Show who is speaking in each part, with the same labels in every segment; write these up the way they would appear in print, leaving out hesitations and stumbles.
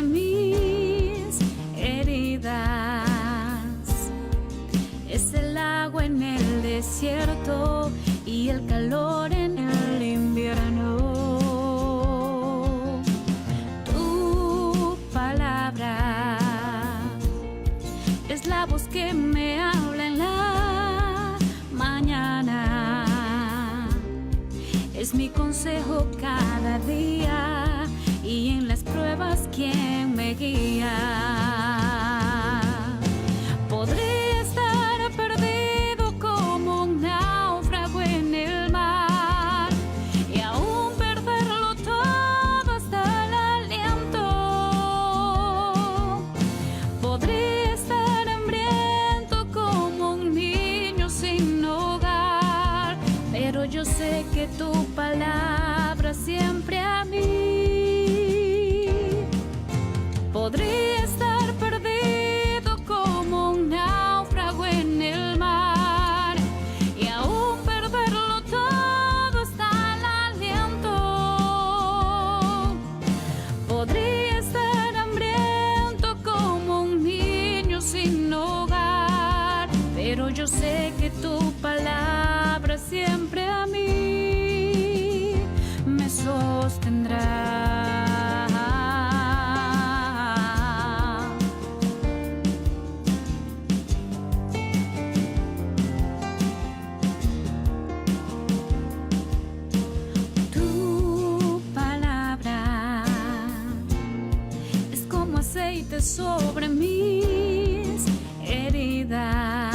Speaker 1: mis heridas. Es el agua en el desierto y el calor en el invierno. Tu palabra es la voz que me habla en la mañana. Es mi consejo cada día y en las pruebas quien me guía. Podría estar perdido como un náufrago en el mar y aún perderlo todo hasta el aliento. Podría estar hambriento como un niño sin hogar, pero yo sé que tu palabra siempre a mí. Podría estar perdido como un náufrago en el mar y aún perderlo todo hasta el aliento. Podría estar hambriento como un niño sin hogar, pero yo sé que tu palabra siempre a mí me sostendrá. Tu palabra es como aceite sobre mis heridas.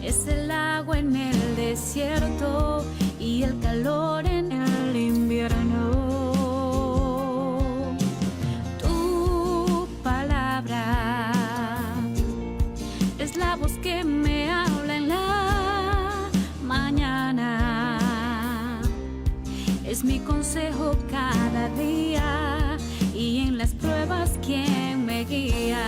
Speaker 1: Es el agua en el desierto y el calor en el invierno. Tu palabra es la voz que me habla en la mañana. Es mi consejo cada día y en las pruebas quien me guía.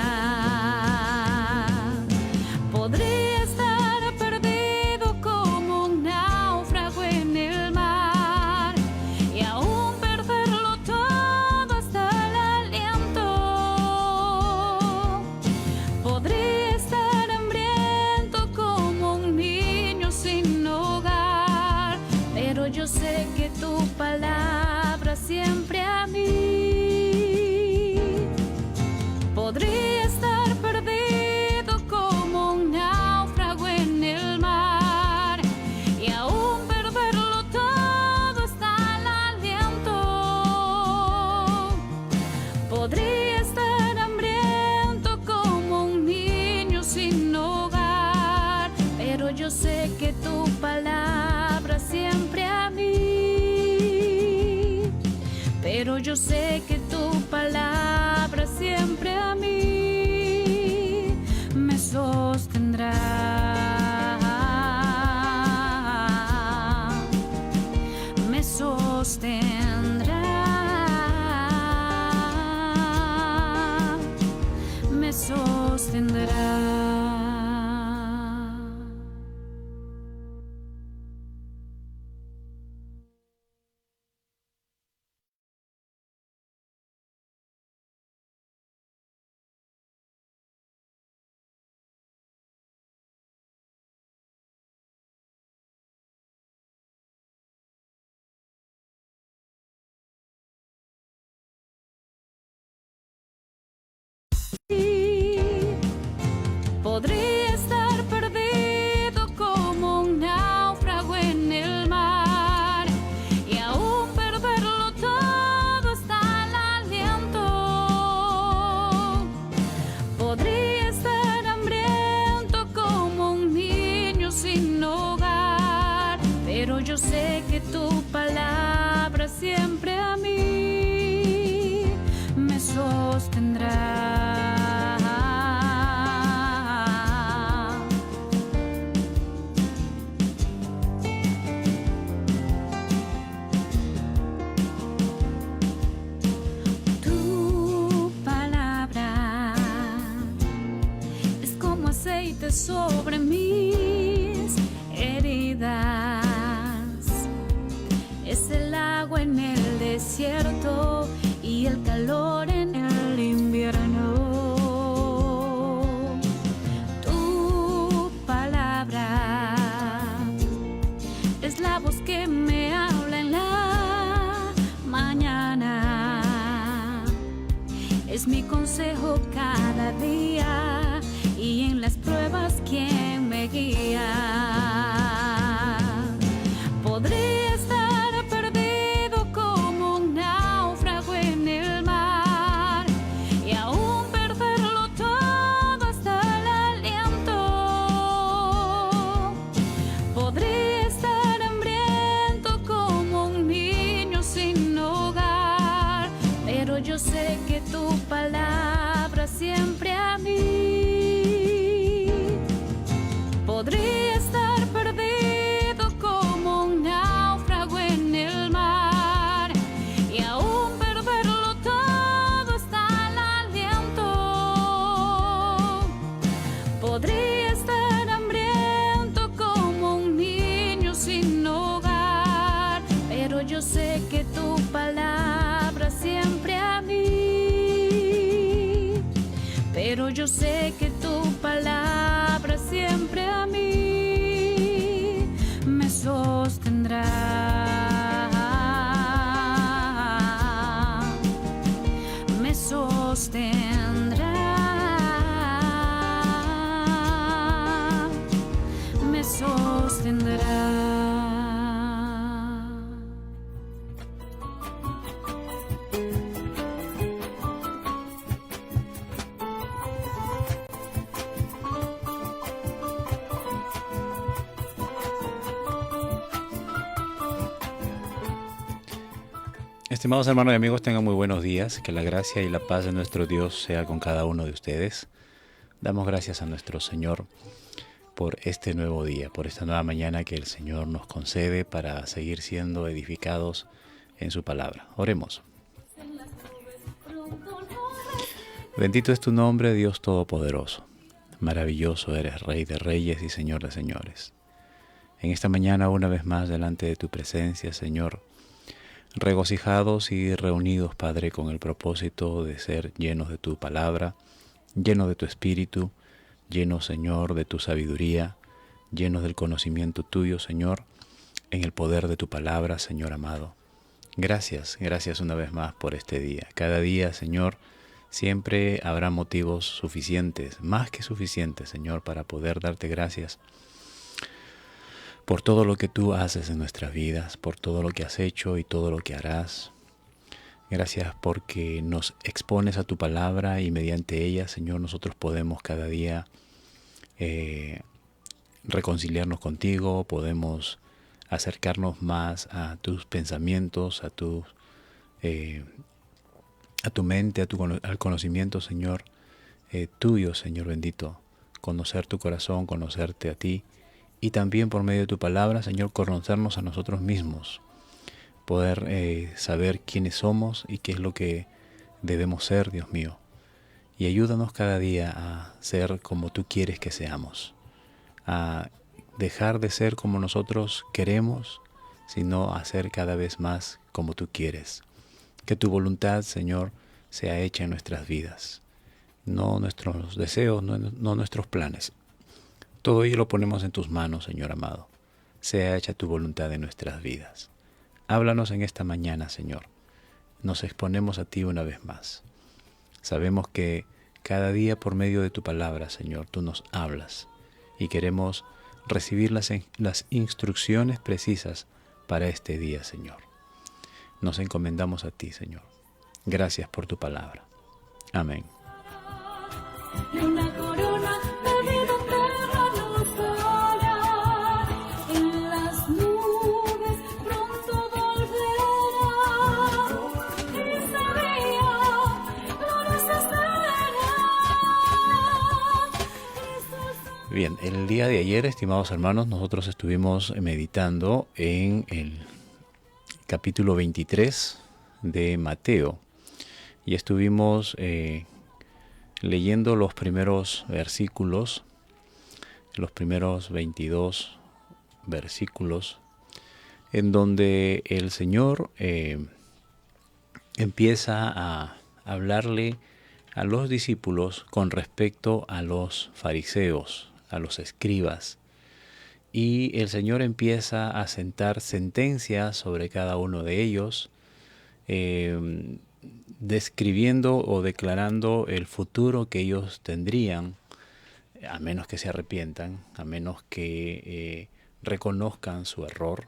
Speaker 1: Podría estar perdido como un náufrago en el mar y aún perderlo todo hasta el aliento. Podría estar hambriento como un niño sin hogar, pero yo sé que tu palabra siempre a mí. Podría estar perdido como un náufrago en el mar y aún perderlo todo hasta el aliento. Podría estar hambriento como un niño sin hogar, pero yo sé que tu palabra siempre a mí. Pero yo sé que tu palabra siempre a mí me sostendrá. Me sostendrá. Me sostendrá. Podría estar perdido como un náufrago en el mar y aún perderlo todo hasta el aliento. Podría estar hambriento como un niño sin hogar, pero yo sé que tu palabra siempre a mí me sostendrá. Sobre mis heridas. Es el agua en el desierto y el calor es mi consejo cada día y en las pruebas quien me guía. Podría estar perdido como un náufrago en el mar y aún perderlo todo hasta el aliento. Podría estar hambriento como un niño sin hogar, pero yo sé que tu palabra siempre a mí. Podría estar perdido como un náufrago en el mar y aún perderlo todo hasta el aliento. Podría estar hambriento como un niño sin hogar, pero yo sé que tu palabra siempre a mí. Pero yo sé que tu palabra siempre a mí me sostendrá. Me sostendrá. Me sostendrá.
Speaker 2: Estimados hermanos y amigos, tengan muy buenos días. Que la gracia y la paz de nuestro Dios sea con cada uno de ustedes. Damos gracias a nuestro Señor por este nuevo día, por esta nueva mañana que el Señor nos concede para seguir siendo edificados en su palabra. Oremos. Bendito es tu nombre, Dios Todopoderoso. Maravilloso eres, Rey de Reyes y Señor de Señores. En esta mañana, una vez más, delante de tu presencia, Señor, regocijados y reunidos, Padre, con el propósito de ser llenos de tu palabra, llenos de tu espíritu, llenos, Señor, de tu sabiduría, llenos del conocimiento tuyo, Señor, en el poder de tu palabra, Señor amado. Gracias una vez más por este día. Cada día, Señor, siempre habrá motivos suficientes, más que suficientes, Señor, para poder darte gracias por todo lo que tú haces en nuestras vidas, por todo lo que has hecho y todo lo que harás. Gracias porque nos expones a tu palabra y mediante ella, Señor, nosotros podemos cada día reconciliarnos contigo, podemos acercarnos más a tus pensamientos, a tu mente, al conocimiento, Señor, tuyo, Señor bendito. Conocer tu corazón, conocerte a ti. Y también por medio de tu palabra, Señor, conocernos a nosotros mismos, poder saber quiénes somos y qué es lo que debemos ser, Dios mío. Y ayúdanos cada día a ser como tú quieres que seamos, a dejar de ser como nosotros queremos, sino a ser cada vez más como tú quieres. Que tu voluntad, Señor, sea hecha en nuestras vidas, no nuestros deseos, no nuestros planes. Todo ello lo ponemos en tus manos, Señor amado. Sea hecha tu voluntad en nuestras vidas. Háblanos en esta mañana, Señor. Nos exponemos a ti una vez más. Sabemos que cada día por medio de tu palabra, Señor, tú nos hablas y queremos recibir las instrucciones precisas para este día, Señor. Nos encomendamos a ti, Señor. Gracias por tu palabra. Amén.
Speaker 1: Y una corona de vida eterna nos dará, en las nubes pronto volverá, y sabía, no nos esperará.
Speaker 2: Bien, el día de ayer, estimados hermanos, nosotros estuvimos meditando en el capítulo 23 de Mateo y estuvimos leyendo los primeros versículos, los primeros 22 versículos, en donde el Señor empieza a hablarle a los discípulos con respecto a los fariseos, a los escribas. Y el Señor empieza a sentar sentencias sobre cada uno de ellos, describiendo o declarando el futuro que ellos tendrían, a menos que se arrepientan, a menos que reconozcan su error.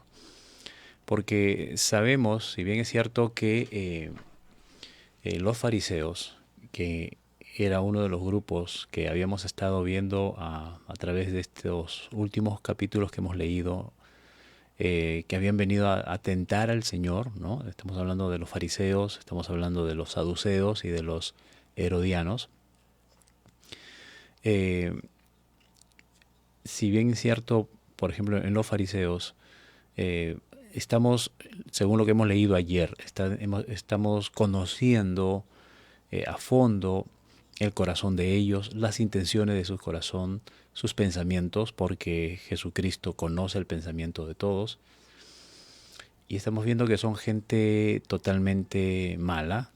Speaker 2: Porque sabemos, si bien es cierto que los fariseos, que era uno de los grupos que habíamos estado viendo a través de estos últimos capítulos que hemos leído, que habían venido a tentar al Señor, ¿no? Estamos hablando de los fariseos, estamos hablando de los saduceos y de los herodianos. Si bien es cierto, por ejemplo, en los fariseos, estamos, según lo que hemos leído ayer, estamos conociendo a fondo el corazón de ellos, las intenciones de su corazón, sus pensamientos, porque Jesucristo conoce el pensamiento de todos. Y estamos viendo que son gente totalmente mala,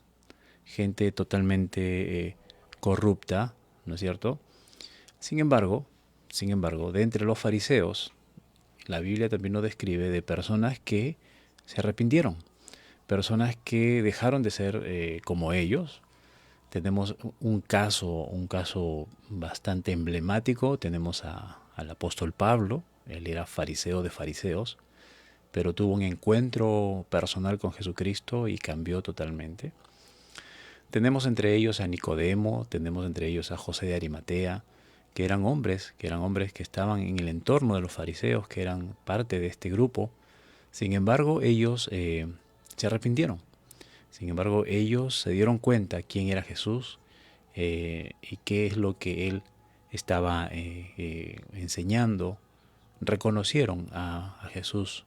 Speaker 2: gente totalmente corrupta, ¿no es cierto? Sin embargo, de entre los fariseos, la Biblia también nos describe de personas que se arrepintieron, personas que dejaron de ser como ellos. Tenemos un caso bastante emblemático. Tenemos al apóstol Pablo. Él era fariseo de fariseos, pero tuvo un encuentro personal con Jesucristo y cambió totalmente. Tenemos entre ellos a Nicodemo, tenemos entre ellos a José de Arimatea, que eran hombres que estaban en el entorno de los fariseos, que eran parte de este grupo. Sin embargo, ellos se arrepintieron. Sin embargo, ellos se dieron cuenta quién era Jesús y qué es lo que Él estaba enseñando. Reconocieron a Jesús,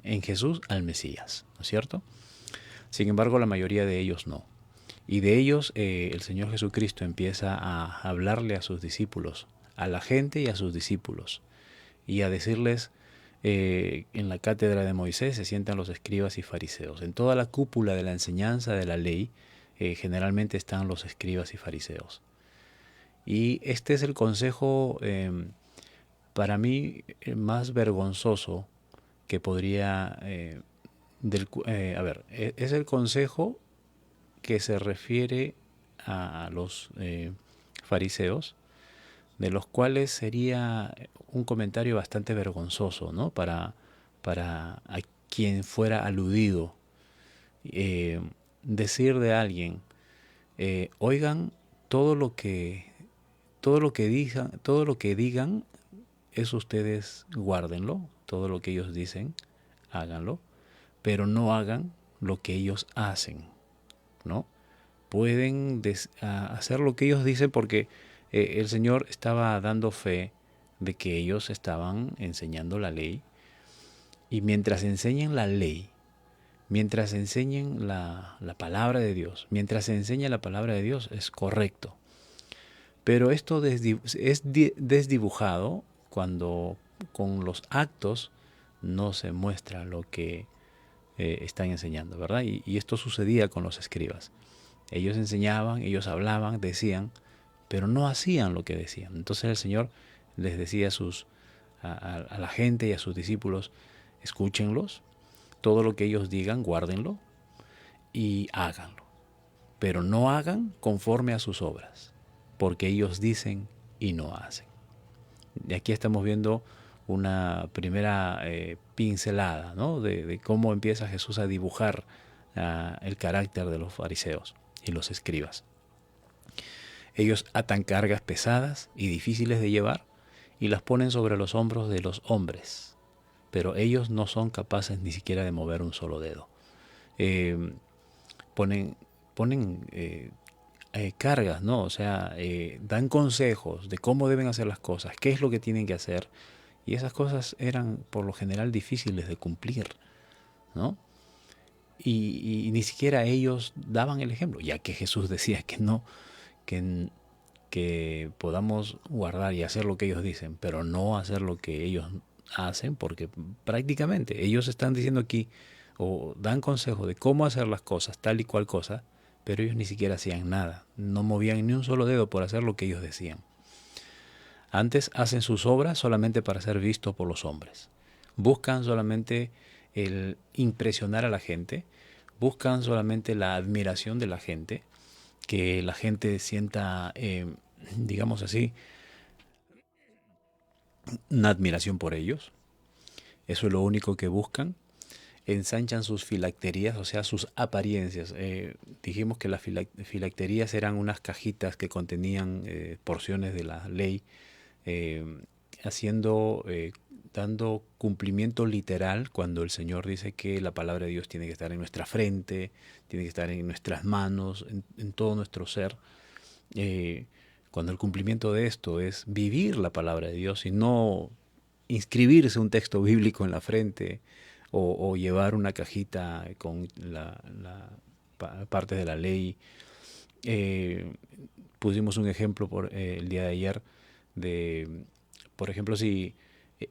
Speaker 2: en Jesús al Mesías, ¿no es cierto? Sin embargo, la mayoría de ellos no. Y de ellos el Señor Jesucristo empieza a hablarle a sus discípulos, a la gente y a sus discípulos, y a decirles, en la cátedra de Moisés se sientan los escribas y fariseos. En toda la cúpula de la enseñanza de la ley generalmente están los escribas y fariseos. Y este es el consejo para mí más vergonzoso que podría... es el consejo que se refiere a los fariseos, de los cuales sería un comentario bastante vergonzoso, ¿no? Para a quien fuera aludido. Decir de alguien, oigan, todo lo que digan, eso ustedes guárdenlo, todo lo que ellos dicen, háganlo, pero no hagan lo que ellos hacen, ¿no? Pueden hacer lo que ellos dicen porque el Señor estaba dando fe de que ellos estaban enseñando la ley, y mientras enseñen la ley, mientras enseñen la palabra de Dios, mientras se enseña la palabra de Dios, es correcto. Pero esto es desdibujado cuando con los actos no se muestra lo que están enseñando, ¿verdad? Y esto sucedía con los escribas. Ellos enseñaban, ellos hablaban, decían, pero no hacían lo que decían. Entonces el Señor les decía a la gente y a sus discípulos, escúchenlos, todo lo que ellos digan, guárdenlo y háganlo. Pero no hagan conforme a sus obras, porque ellos dicen y no hacen. Y aquí estamos viendo una primera pincelada, ¿no? de cómo empieza Jesús a dibujar el carácter de los fariseos y los escribas. Ellos atan cargas pesadas y difíciles de llevar y las ponen sobre los hombros de los hombres, pero ellos no son capaces ni siquiera de mover un solo dedo. Ponen cargas, ¿no? O sea, dan consejos de cómo deben hacer las cosas, qué es lo que tienen que hacer, y esas cosas eran por lo general difíciles de cumplir, ¿no? Y ni siquiera ellos daban el ejemplo, ya que Jesús decía que no, que podamos guardar y hacer lo que ellos dicen, pero no hacer lo que ellos hacen, porque prácticamente ellos están diciendo aquí, o dan consejo de cómo hacer las cosas, tal y cual cosa, pero ellos ni siquiera hacían nada, no movían ni un solo dedo por hacer lo que ellos decían. Antes hacen sus obras solamente para ser vistos por los hombres. Buscan solamente el impresionar a la gente, buscan solamente la admiración de la gente, que la gente sienta, digamos así, una admiración por ellos. Eso es lo único que buscan. Ensanchan sus filacterías, o sea, sus apariencias. Dijimos que las filacterías eran unas cajitas que contenían porciones de la ley, eh, haciendo, dando cumplimiento literal cuando el Señor dice que la palabra de Dios tiene que estar en nuestra frente, tiene que estar en nuestras manos, en todo nuestro ser. Eh, Cuando el cumplimiento de esto es vivir la palabra de Dios y no inscribirse un texto bíblico en la frente o llevar una cajita con la parte de la ley. Eh, Pusimos un ejemplo el día de ayer de, por ejemplo, si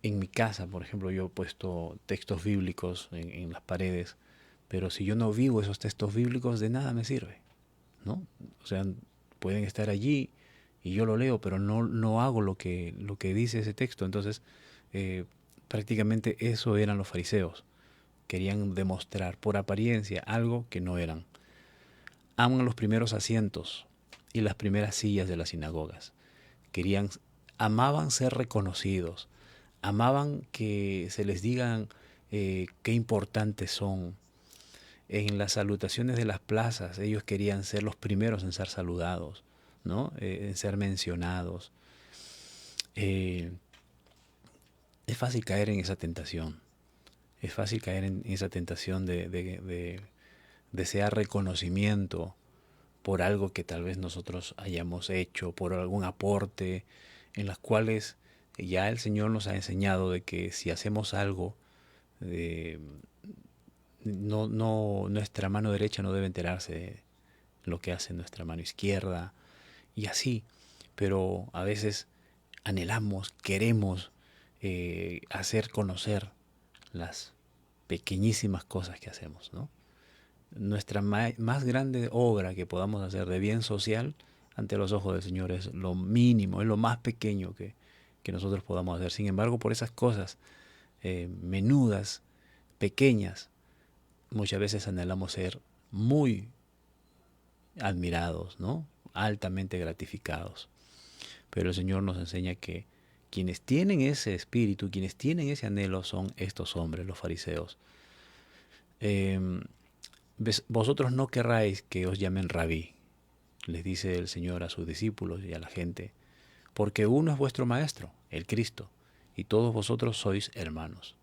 Speaker 2: en mi casa, por ejemplo, yo he puesto textos bíblicos en las paredes, pero si yo no vivo esos textos bíblicos, de nada me sirve, ¿no? O sea, pueden estar allí y yo lo leo, pero no hago lo que dice ese texto. Entonces, prácticamente eso eran los fariseos. Querían demostrar por apariencia algo que no eran. Aman los primeros asientos y las primeras sillas de las sinagogas. Amaban ser reconocidos, amaban que se les digan qué importantes son. En las salutaciones de las plazas, ellos querían ser los primeros en ser saludados, ¿no? En ser mencionados. Es fácil caer en esa tentación. Es fácil caer en esa tentación de desear reconocimiento por algo que tal vez nosotros hayamos hecho, por algún aporte, en las cuales ya el Señor nos ha enseñado de que si hacemos algo, nuestra mano derecha no debe enterarse de lo que hace nuestra mano izquierda, y así. Pero a veces anhelamos, queremos hacer conocer las pequeñísimas cosas que hacemos, ¿no? Nuestra más grande obra que podamos hacer de bien social ante los ojos del Señor es lo mínimo, es lo más pequeño que nosotros podamos hacer. Sin embargo, por esas cosas menudas, pequeñas, muchas veces anhelamos ser muy admirados, ¿no? Altamente gratificados. Pero el Señor nos enseña que quienes tienen ese espíritu, quienes tienen ese anhelo son estos hombres, los fariseos. Vosotros no querráis que os llamen rabí, les dice el Señor a sus discípulos y a la gente, porque uno es vuestro maestro, el Cristo, y todos vosotros sois hermanos.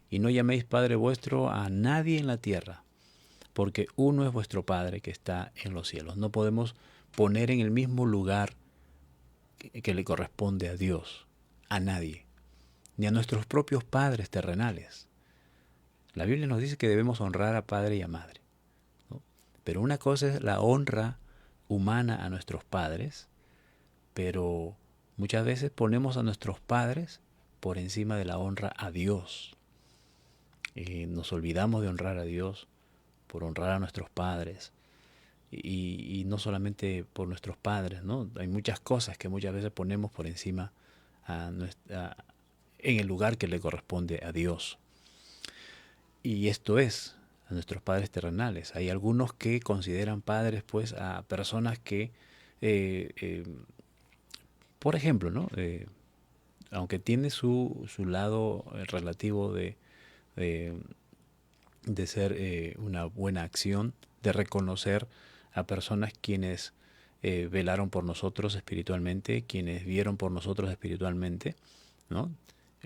Speaker 2: Y no llaméis Padre vuestro a nadie en la tierra, porque uno es vuestro Padre que está en los cielos. No podemos poner en el mismo lugar que le corresponde a Dios, a nadie, ni a nuestros propios padres terrenales. La Biblia nos dice que debemos honrar a padre y a madre, ¿no? Pero una cosa es la honra humana a nuestros padres, pero muchas veces ponemos a nuestros padres por encima de la honra a Dios. Nos olvidamos de honrar a Dios por honrar a nuestros padres. Y no solamente por nuestros padres, ¿no? Hay muchas cosas que muchas veces ponemos por encima en el lugar que le corresponde a Dios. Y esto es a nuestros padres terrenales. Hay algunos que consideran padres pues a personas que, por ejemplo, ¿no? Aunque tiene su lado relativo de ser una buena acción, de reconocer a personas quienes velaron por nosotros espiritualmente, quienes vieron por nosotros espiritualmente, ¿no?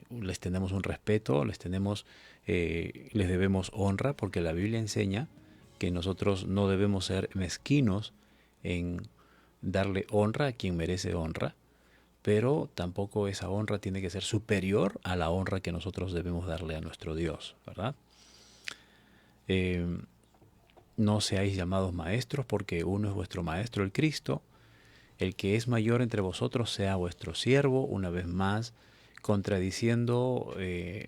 Speaker 2: Les tenemos un respeto, les debemos honra, porque la Biblia enseña que nosotros no debemos ser mezquinos en darle honra a quien merece honra, pero tampoco esa honra tiene que ser superior a la honra que nosotros debemos darle a nuestro Dios, ¿verdad? No seáis llamados maestros, porque uno es vuestro maestro, el Cristo. El que es mayor entre vosotros sea vuestro siervo, una vez más, contradiciendo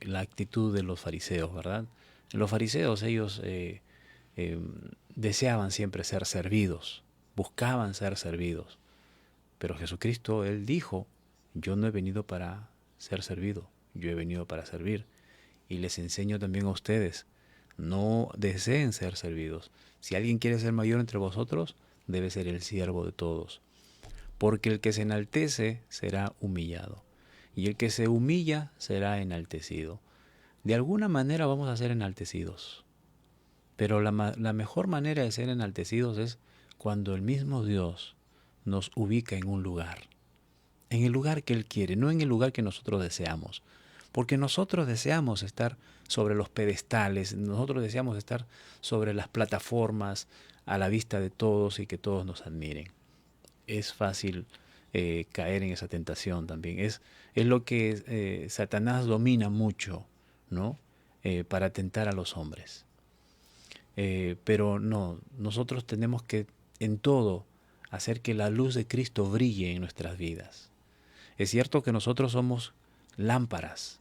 Speaker 2: la actitud de los fariseos, ¿verdad? Los fariseos, ellos deseaban siempre ser servidos, buscaban ser servidos. Pero Jesucristo, Él dijo, yo no he venido para ser servido, yo he venido para servir. Y les enseño también a ustedes no deseen ser servidos. Si alguien quiere ser mayor entre vosotros, debe ser el siervo de todos. Porque el que se enaltece será humillado, y el que se humilla será enaltecido. De alguna manera vamos a ser enaltecidos, pero la mejor manera de ser enaltecidos es cuando el mismo Dios nos ubica en un lugar, en el lugar que Él quiere, no en el lugar que nosotros deseamos. Porque nosotros deseamos estar sobre los pedestales, nosotros deseamos estar sobre las plataformas a la vista de todos y que todos nos admiren. Es fácil caer en esa tentación también. Es lo que Satanás domina mucho, ¿no? Para tentar a los hombres. Pero no, nosotros tenemos que en todo hacer que la luz de Cristo brille en nuestras vidas. Es cierto que nosotros somos lámparas,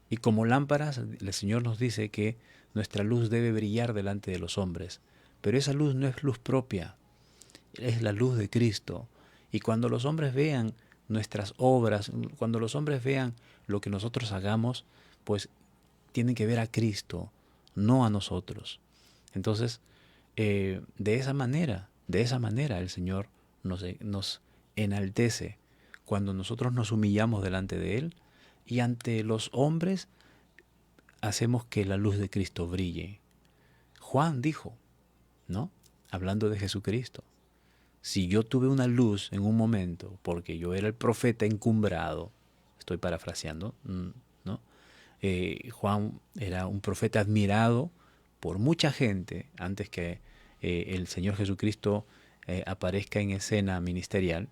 Speaker 2: y como lámparas el Señor nos dice que nuestra luz debe brillar delante de los hombres, pero esa luz no es luz propia, es la luz de Cristo. Y cuando los hombres vean nuestras obras, cuando los hombres vean lo que nosotros hagamos, pues tienen que ver a Cristo, no a nosotros. Entonces, de esa manera el Señor nos enaltece cuando nosotros nos humillamos delante de Él y ante los hombres hacemos que la luz de Cristo brille. Juan dijo, ¿no? Hablando de Jesucristo, si yo tuve una luz en un momento porque yo era el profeta encumbrado, estoy parafraseando, ¿no? Juan era un profeta admirado por mucha gente antes que el Señor Jesucristo aparezca en escena ministerial,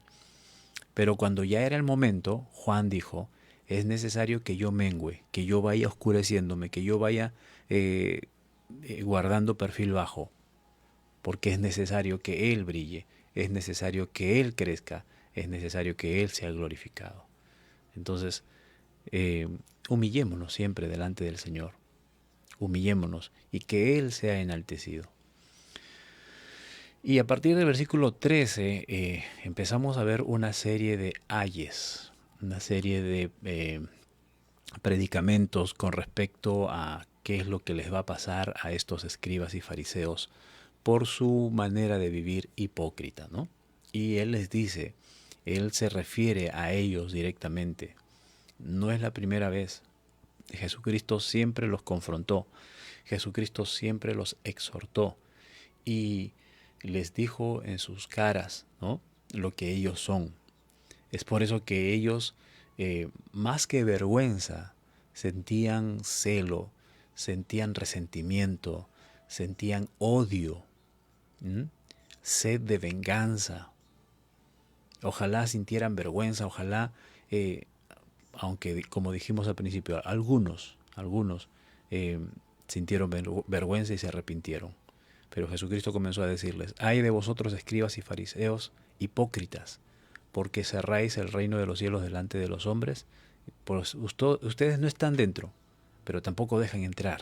Speaker 2: pero cuando ya era el momento, Juan dijo, es necesario que yo mengüe, que yo vaya oscureciéndome, que yo vaya guardando perfil bajo, porque es necesario que Él brille, es necesario que Él crezca, es necesario que Él sea glorificado. Entonces, humillémonos siempre delante del Señor, humillémonos y que Él sea enaltecido. Y a partir del versículo 13 empezamos a ver una serie de ayes, una serie de predicamentos con respecto a qué es lo que les va a pasar a estos escribas y fariseos por su manera de vivir hipócrita, ¿no? Y Él les dice, Él se refiere a ellos directamente. No es la primera vez. Jesucristo siempre los confrontó, Jesucristo siempre los exhortó y les dijo en sus caras, ¿no?, lo que ellos son. Es por eso que ellos, más que vergüenza, sentían celo, sentían resentimiento, sentían odio, sed de venganza. Ojalá sintieran vergüenza, ojalá, aunque como dijimos al principio, algunos sintieron vergüenza y se arrepintieron. Pero Jesucristo comenzó a decirles, ay de vosotros escribas y fariseos hipócritas, porque cerráis el reino de los cielos delante de los hombres, pues ustedes no están dentro, pero tampoco dejan entrar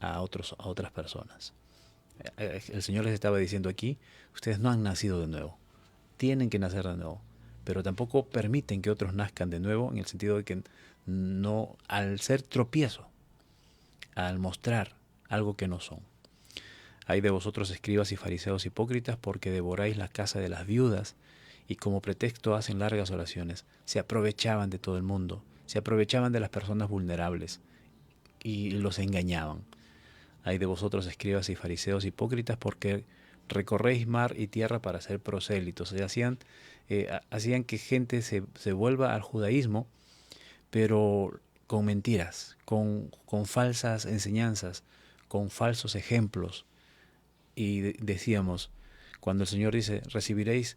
Speaker 2: a otras personas. El Señor les estaba diciendo aquí, ustedes no han nacido de nuevo, tienen que nacer de nuevo, pero tampoco permiten que otros nazcan de nuevo, en el sentido de que no, al ser tropiezo, al mostrar algo que no son. Ay de vosotros escribas y fariseos hipócritas, porque devoráis la casa de las viudas y como pretexto hacen largas oraciones. Se aprovechaban de todo el mundo, se aprovechaban de las personas vulnerables y los engañaban. Ay de vosotros escribas y fariseos hipócritas, porque recorréis mar y tierra para ser prosélitos. Hacían que gente se vuelva al judaísmo, pero con mentiras, con falsas enseñanzas, con falsos ejemplos. Y decíamos, cuando el Señor dice, recibiréis,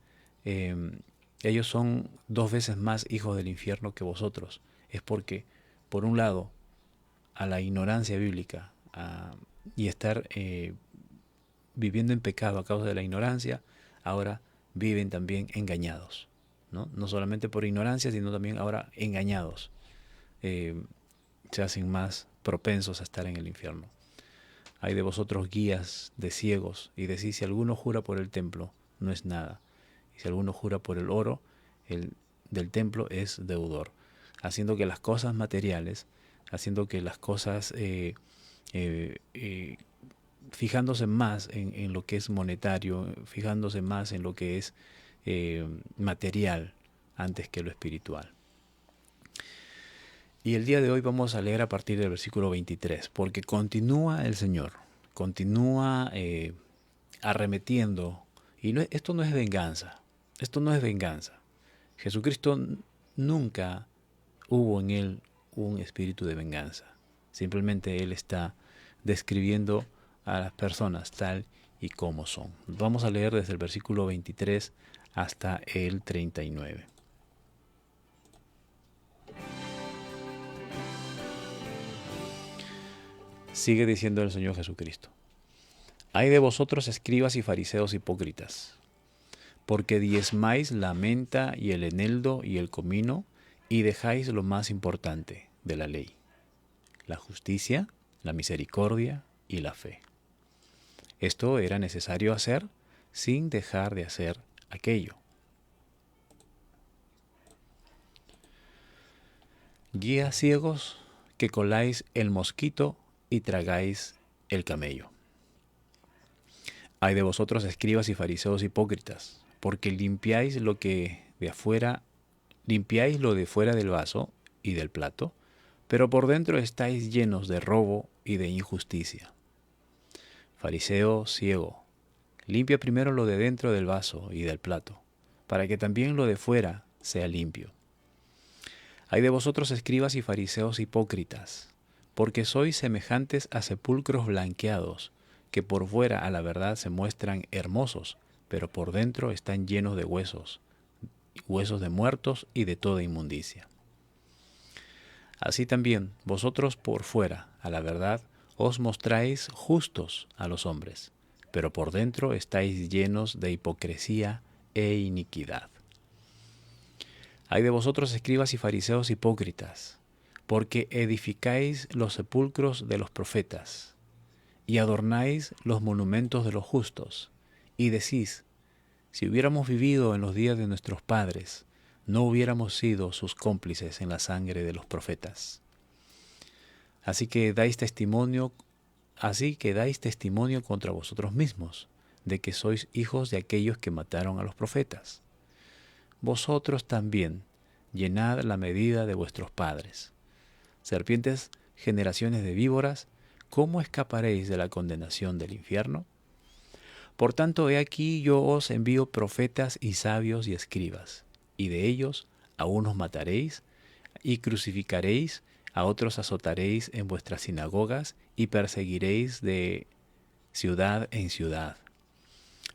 Speaker 2: ellos son 2 veces más hijos del infierno que vosotros. Es porque, por un lado, a la ignorancia bíblica y estar viviendo en pecado a causa de la ignorancia, ahora viven también engañados, ¿no? No solamente por ignorancia, sino también ahora engañados. Se hacen más propensos a estar en el infierno. Hay de vosotros guías de ciegos, y decís, si alguno jura por el templo, no es nada. Y si alguno jura por el oro, el del templo es deudor. Haciendo que las cosas materiales, haciendo que las cosas fijándose más en lo que es monetario, fijándose más en lo que es material antes que lo espiritual. Y el día de hoy vamos a leer a partir del versículo 23, porque continúa el Señor, continúa arremetiendo, y esto no es venganza, esto no es venganza. Jesucristo nunca hubo en él un espíritu de venganza, simplemente él está describiendo a las personas tal y como son. Vamos a leer desde el versículo 23 hasta el 39. Sigue diciendo el Señor Jesucristo: Ay de vosotros, escribas y fariseos hipócritas, porque diezmáis la menta y el eneldo y el comino, y dejáis lo más importante de la ley, la justicia, la misericordia y la fe. Esto era necesario hacer sin dejar de hacer aquello. Guías ciegos que coláis el mosquito y tragáis el camello. Ay de vosotros, escribas y fariseos hipócritas, porque limpiáis lo de fuera del vaso y del plato, pero por dentro estáis llenos de robo y de injusticia. Fariseo ciego, limpia primero lo de dentro del vaso y del plato, para que también lo de fuera sea limpio. Ay de vosotros, escribas y fariseos hipócritas, porque sois semejantes a sepulcros blanqueados, que por fuera a la verdad se muestran hermosos, pero por dentro están llenos de huesos de muertos y de toda inmundicia. Así también vosotros por fuera a la verdad os mostráis justos a los hombres, pero por dentro estáis llenos de hipocresía e iniquidad. Ay de vosotros, escribas y fariseos hipócritas, porque edificáis los sepulcros de los profetas, y adornáis los monumentos de los justos, y decís: si hubiéramos vivido en los días de nuestros padres, no hubiéramos sido sus cómplices en la sangre de los profetas. Así que dais testimonio contra vosotros mismos, de que sois hijos de aquellos que mataron a los profetas. Vosotros también llenad la medida de vuestros padres. Serpientes, generaciones de víboras, ¿cómo escaparéis de la condenación del infierno? Por tanto, he aquí yo os envío profetas y sabios y escribas, y de ellos a unos mataréis y crucificaréis, a otros azotaréis en vuestras sinagogas y perseguiréis de ciudad en ciudad,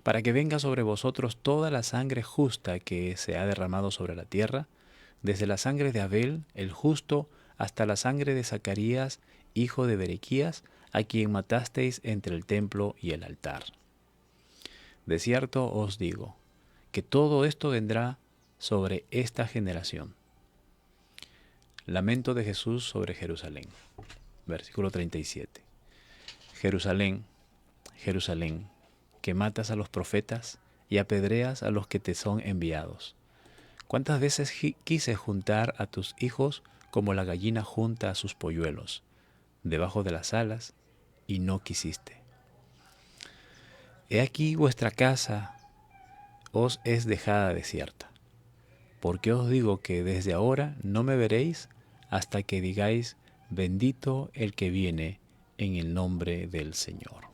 Speaker 2: para que venga sobre vosotros toda la sangre justa que se ha derramado sobre la tierra, desde la sangre de Abel, el justo, hasta la sangre de Zacarías, hijo de Berequías, a quien matasteis entre el templo y el altar. De cierto os digo, que todo esto vendrá sobre esta generación. Lamento de Jesús sobre Jerusalén. Versículo 37. Jerusalén, Jerusalén, que matas a los profetas y apedreas a los que te son enviados. ¿Cuántas veces quise juntar a tus hijos como la gallina junta a sus polluelos, debajo de las alas, y no quisiste? He aquí vuestra casa os es dejada desierta. Porque os digo que desde ahora no me veréis hasta que digáis: bendito el que viene en el nombre del Señor.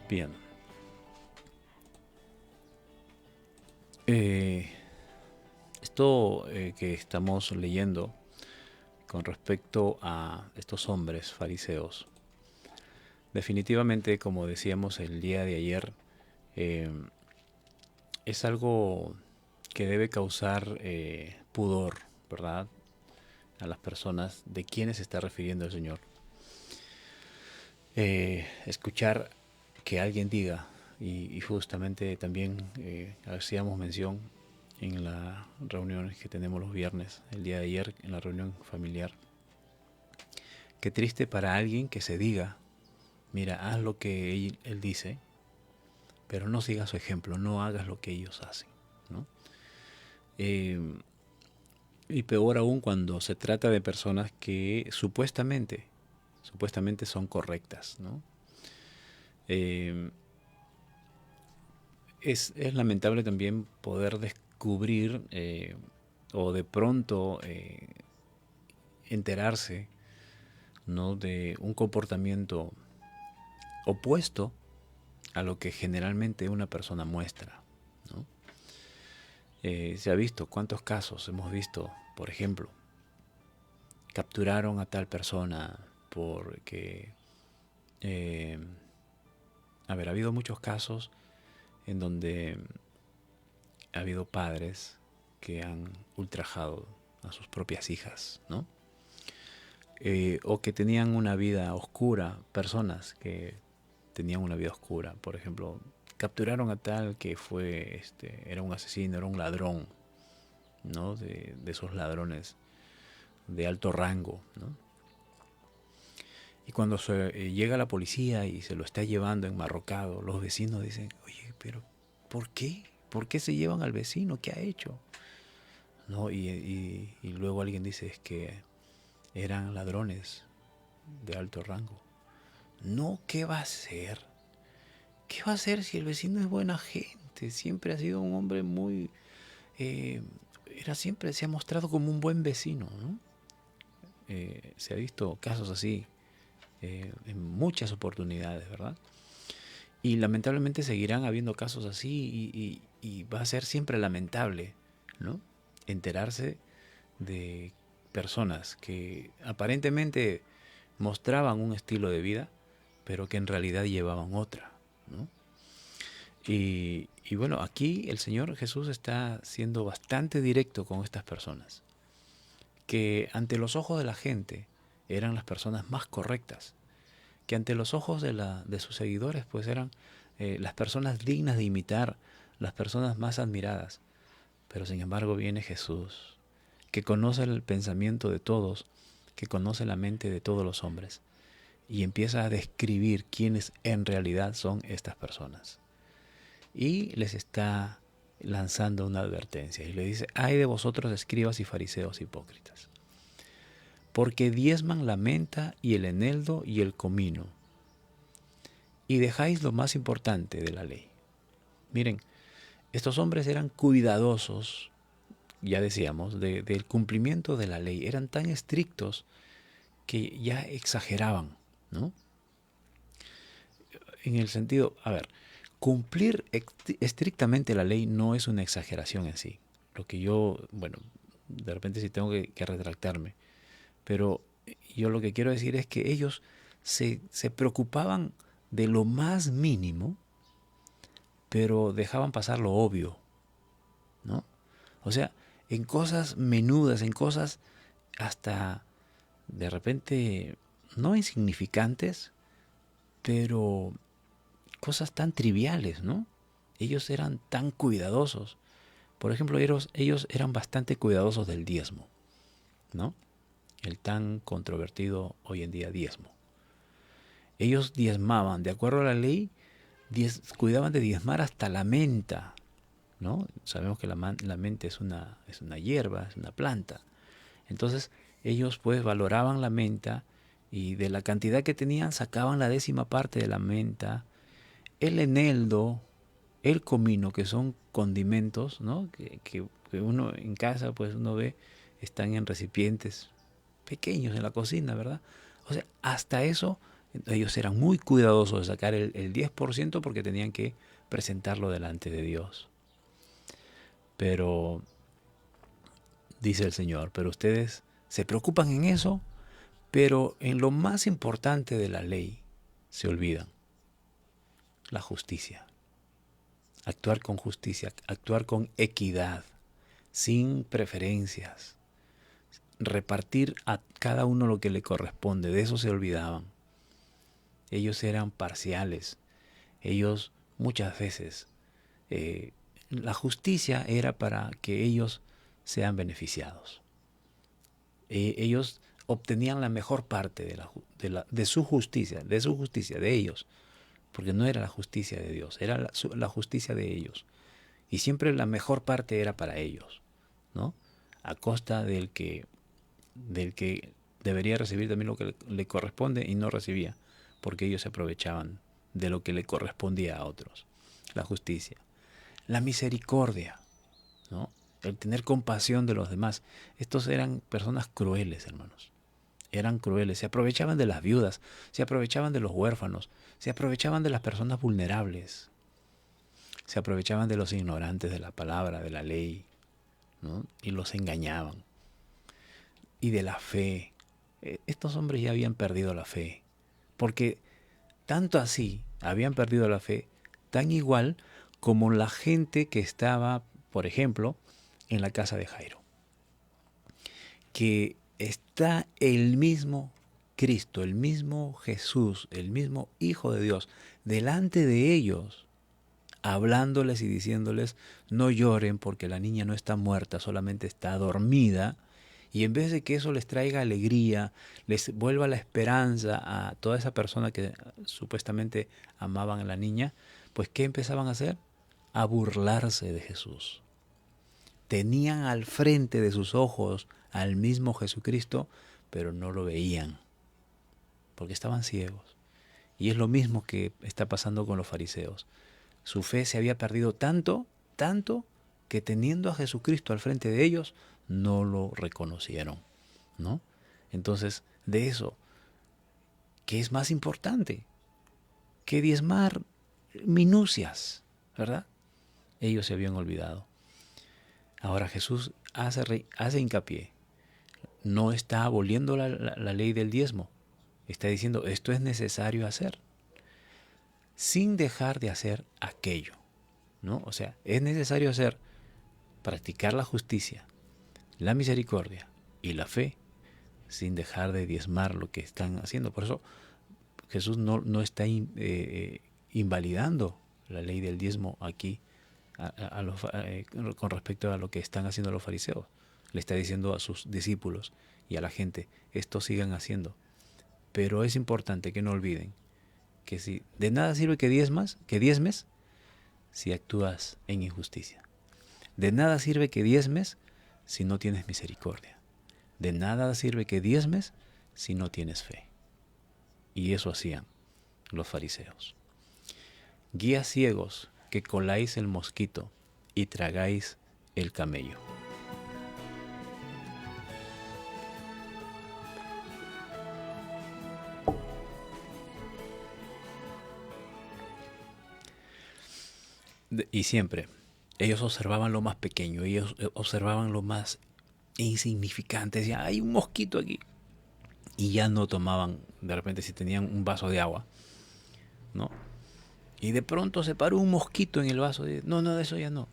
Speaker 2: Bien. Esto que estamos leyendo con respecto a estos hombres fariseos, definitivamente, como decíamos el día de ayer, es algo que debe causar pudor, ¿verdad?, a las personas de quienes se está refiriendo el Señor. Escuchar que alguien diga, y justamente también hacíamos mención en las reuniones que tenemos los viernes, el día de ayer en la reunión familiar, qué triste para alguien que se diga, mira, haz lo que él dice, pero no sigas su ejemplo, no hagas lo que ellos hacen, ¿no? Y peor aún cuando se trata de personas que supuestamente son correctas, ¿no? Es lamentable también poder descubrir o de pronto enterarse, ¿no?, de un comportamiento opuesto a lo que generalmente una persona muestra, ¿no? Se ha visto, ¿cuántos casos hemos visto? Por ejemplo, capturaron a tal persona porque... ha habido muchos casos en donde ha habido padres que han ultrajado a sus propias hijas, ¿no? O que tenían una vida oscura, personas que tenían una vida oscura. Por ejemplo, capturaron a tal que era un asesino, era un ladrón, ¿no? De esos ladrones de alto rango, ¿no? Y cuando llega la policía y se lo está llevando enmarrocado, los vecinos dicen, oye, pero ¿por qué? ¿Por qué se llevan al vecino? ¿Qué ha hecho? ¿No? Y luego alguien dice, es que eran ladrones de alto rango. No, ¿qué va a hacer? ¿Qué va a hacer si el vecino es buena gente? Siempre ha sido un hombre muy... siempre se ha mostrado como un buen vecino, ¿no? Se ha visto casos así en muchas oportunidades, ¿verdad? Y lamentablemente seguirán habiendo casos así y va a ser siempre lamentable, ¿no?, enterarse de personas que aparentemente mostraban un estilo de vida, pero que en realidad llevaban otra, ¿no? Y bueno, aquí el Señor Jesús está siendo bastante directo con estas personas, que ante los ojos de la gente eran las personas más correctas, que ante los ojos de sus seguidores pues eran las personas dignas de imitar, las personas más admiradas. Pero sin embargo viene Jesús, que conoce el pensamiento de todos, que conoce la mente de todos los hombres, y empieza a describir quiénes en realidad son estas personas. Y les está lanzando una advertencia, y le dice, ay de vosotros escribas y fariseos hipócritas, porque diezman la menta y el eneldo y el comino, y dejáis lo más importante de la ley. Miren, estos hombres eran cuidadosos, ya decíamos, del cumplimiento de la ley. Eran tan estrictos que ya exageraban, ¿no? En el sentido, a ver, cumplir estrictamente la ley no es una exageración en sí. Lo que yo, bueno, de repente sí tengo que retractarme, pero yo lo que quiero decir es que ellos se preocupaban de lo más mínimo, pero dejaban pasar lo obvio, ¿no? O sea, en cosas menudas, en cosas hasta de repente no insignificantes, pero cosas tan triviales, ¿no? Ellos eran tan cuidadosos. Por ejemplo, ellos eran bastante cuidadosos del diezmo, ¿no? El tan controvertido hoy en día diezmo. Ellos diezmaban, de acuerdo a la ley, cuidaban de diezmar hasta la menta, ¿no? Sabemos que la menta es una hierba, es una planta. Entonces ellos pues valoraban la menta y de la cantidad que tenían sacaban la 10ª parte de la menta, el eneldo, el comino, que son condimentos, ¿no? que uno en casa pues uno ve, están en recipientes pequeños en la cocina, ¿verdad? O sea, hasta eso ellos eran muy cuidadosos de sacar el 10% porque tenían que presentarlo delante de Dios. Pero, dice el Señor, pero ustedes se preocupan en eso, pero en lo más importante de la ley se olvidan. La justicia. Actuar con justicia, actuar con equidad, sin preferencias, repartir a cada uno lo que le corresponde. De eso se olvidaban. Ellos eran parciales. Ellos muchas veces, la justicia era para que ellos sean beneficiados. Ellos obtenían la mejor parte de su justicia, de ellos, porque no era la justicia de Dios, era la justicia de ellos. Y siempre la mejor parte era para ellos, ¿no? A costa del que debería recibir también lo que le corresponde y no recibía, porque ellos se aprovechaban de lo que le correspondía a otros. La justicia. La misericordia, ¿no? El tener compasión de los demás. Estos eran personas crueles, hermanos. Eran crueles. Se aprovechaban de las viudas, se aprovechaban de los huérfanos, se aprovechaban de las personas vulnerables, se aprovechaban de los ignorantes de la palabra, de la ley, ¿no? Y los engañaban. Y de la fe. Estos hombres ya habían perdido la fe, porque tanto así habían perdido la fe, tan igual como la gente que estaba, por ejemplo, en la casa de Jairo, que está el mismo Cristo, el mismo Jesús, el mismo Hijo de Dios, delante de ellos, hablándoles y diciéndoles: no lloren porque la niña no está muerta, solamente está dormida. Y en vez de que eso les traiga alegría, les vuelva la esperanza a toda esa persona que supuestamente amaban a la niña, pues ¿qué empezaban a hacer? A burlarse de Jesús. Tenían al frente de sus ojos al mismo Jesucristo, pero no lo veían, porque estaban ciegos. Y es lo mismo que está pasando con los fariseos. Su fe se había perdido tanto, que teniendo a Jesucristo al frente de ellos, no lo reconocieron, ¿no? Entonces, de eso, ¿qué es más importante que diezmar minucias, verdad? Ellos se habían olvidado. Ahora Jesús hace hincapié. No está aboliendo la ley del diezmo. Está diciendo, esto es necesario hacer, sin dejar de hacer aquello, ¿no? O sea, es necesario practicar la justicia, la misericordia y la fe, sin dejar de diezmar lo que están haciendo. Por eso Jesús no está invalidando la ley del diezmo aquí con respecto a lo que están haciendo los fariseos. Le está diciendo a sus discípulos y a la gente: esto sigan haciendo. Pero es importante que no olviden que si de nada sirve que diezmes si actúas en injusticia. De nada sirve que diezmes si no tienes misericordia. De nada sirve que diezmes si no tienes fe. Y eso hacían los fariseos. Guías ciegos, que coláis el mosquito y tragáis el camello. Y siempre, ellos observaban lo más pequeño, ellos observaban lo más insignificante. Decían: hay un mosquito aquí. Y ya no tomaban, de repente, si tenían un vaso de agua, ¿no? Y de pronto se paró un mosquito en el vaso. No, eso ya no.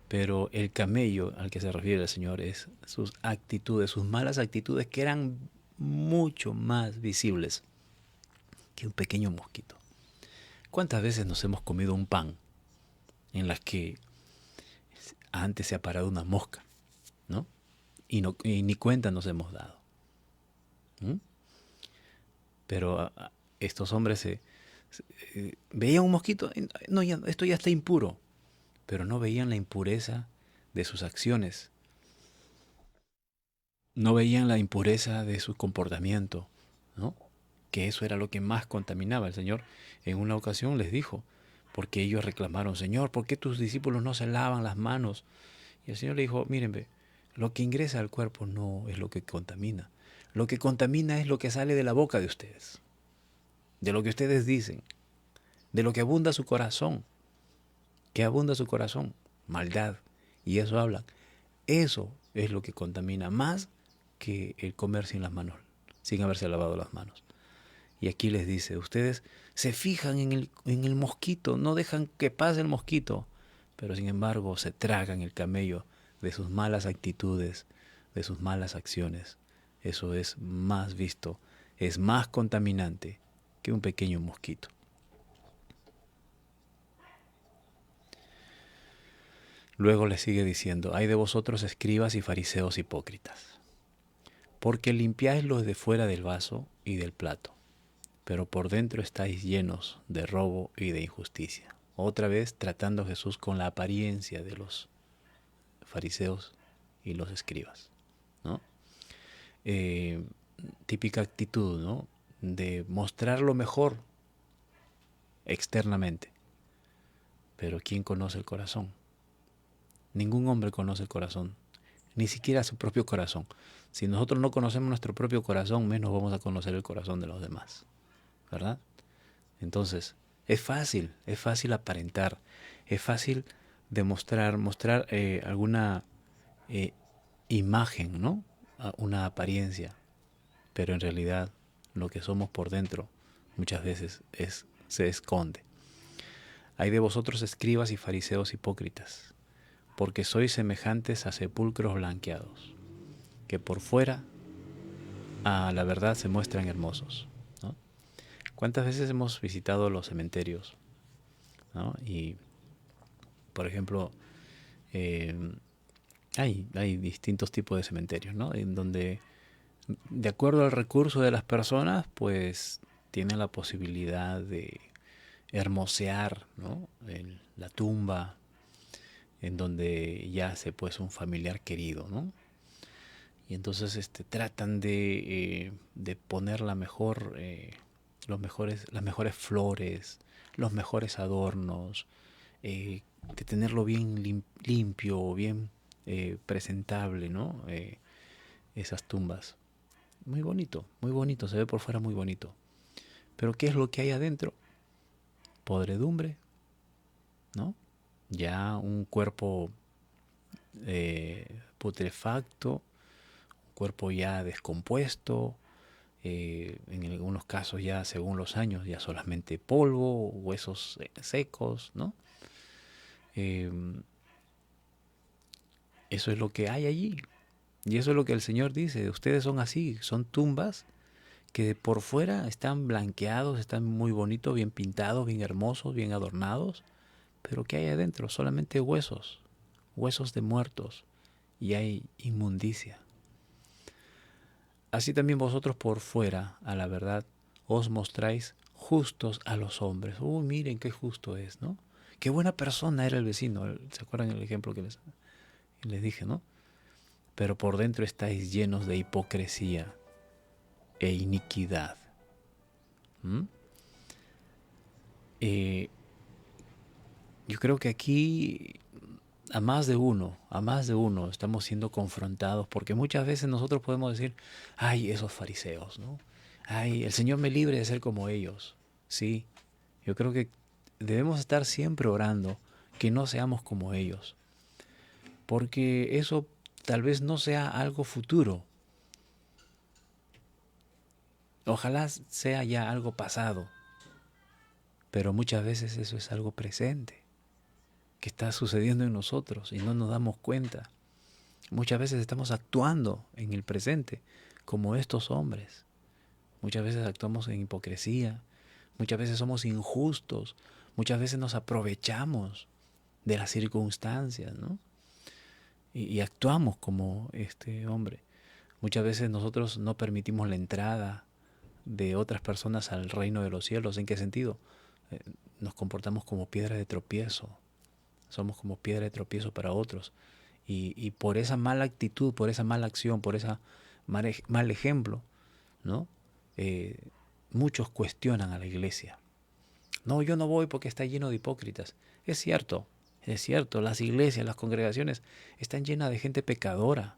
Speaker 2: Pero el camello al que se refiere el Señor es sus actitudes, sus malas actitudes, que eran mucho más visibles que un pequeño mosquito. ¿Cuántas veces nos hemos comido un pan en las que antes se ha parado una mosca, ¿no? Y ni cuenta nos hemos dado. Pero estos hombres veían un mosquito, no, esto ya está impuro, pero no veían la impureza de sus acciones, no veían la impureza de su comportamiento, ¿no? Que eso era lo que más contaminaba. El Señor en una ocasión les dijo, porque ellos reclamaron: Señor, ¿por qué tus discípulos no se lavan las manos? Y el Señor le dijo: miren, lo que ingresa al cuerpo no es lo que contamina. Lo que contamina es lo que sale de la boca de ustedes, de lo que ustedes dicen, de lo que abunda su corazón. ¿Qué abunda su corazón? Maldad. Y eso hablan. Eso es lo que contamina más que el comer sin las manos, sin haberse lavado las manos. Y aquí les dice: ustedes se fijan en el mosquito, no dejan que pase el mosquito, pero sin embargo se tragan el camello de sus malas actitudes, de sus malas acciones. Eso es más visto, es más contaminante que un pequeño mosquito. Luego le sigue diciendo: ay de vosotros, escribas y fariseos hipócritas, porque limpiáis lo de fuera del vaso y del plato, pero por dentro estáis llenos de robo y de injusticia. Otra vez tratando Jesús con la apariencia de los fariseos y los escribas, ¿no? Típica actitud, ¿no?, de mostrar lo mejor externamente. Pero ¿quién conoce el corazón? Ningún hombre conoce el corazón, ni siquiera su propio corazón. Si nosotros no conocemos nuestro propio corazón, menos vamos a conocer el corazón de los demás, ¿verdad? Entonces, es fácil aparentar, es fácil demostrar, mostrar alguna imagen, ¿no?, una apariencia, pero en realidad lo que somos por dentro muchas veces se esconde. Ay de vosotros, escribas y fariseos hipócritas, porque sois semejantes a sepulcros blanqueados, que por fuera a la verdad se muestran hermosos, ¿no? ¿Cuántas veces hemos visitado los cementerios, ¿no? Y, por ejemplo, hay distintos tipos de cementerios, ¿no?, en donde, de acuerdo al recurso de las personas, pues tienen la posibilidad de hermosear, ¿no?, la tumba en donde yace pues un familiar querido, ¿no? Y entonces tratan de poner las mejores flores, los mejores adornos, de tenerlo bien limpio, bien presentable, ¿no? Esas tumbas. Muy bonito, se ve por fuera muy bonito. Pero ¿qué es lo que hay adentro? Podredumbre, ¿no? Ya un cuerpo putrefacto, un cuerpo ya descompuesto, en algunos casos ya según los años ya solamente polvo, huesos secos, ¿no? Eso es lo que hay allí. Y eso es lo que el Señor dice: ustedes son así, son tumbas que por fuera están blanqueados, están muy bonitos, bien pintados, bien hermosos, bien adornados, pero ¿qué hay adentro? Solamente huesos de muertos, y hay inmundicia. Así también vosotros por fuera, a la verdad, os mostráis justos a los hombres. Miren qué justo es, ¿no? Qué buena persona era el vecino. ¿Se acuerdan el ejemplo que les dije, no? Pero por dentro estáis llenos de hipocresía e iniquidad. Yo creo que aquí a más de uno estamos siendo confrontados, porque muchas veces nosotros podemos decir: ay, esos fariseos, ¿no? Ay, el Señor me libre de ser como ellos. Sí, yo creo que debemos estar siempre orando que no seamos como ellos, porque eso tal vez no sea algo futuro. Ojalá sea ya algo pasado, pero muchas veces eso es algo presente, que está sucediendo en nosotros y no nos damos cuenta. Muchas veces estamos actuando en el presente como estos hombres. Muchas veces actuamos en hipocresía, muchas veces somos injustos, muchas veces nos aprovechamos de las circunstancias, ¿no? Y actuamos como este hombre. Muchas veces nosotros no permitimos la entrada de otras personas al reino de los cielos. ¿En qué sentido? Nos comportamos como piedra de tropiezo. Somos como piedra de tropiezo para otros. Y por esa mala actitud, por esa mala acción, por ese mal ejemplo, ¿no? Muchos cuestionan a la iglesia. No, yo no voy porque está lleno de hipócritas. Es cierto, las iglesias, las congregaciones están llenas de gente pecadora.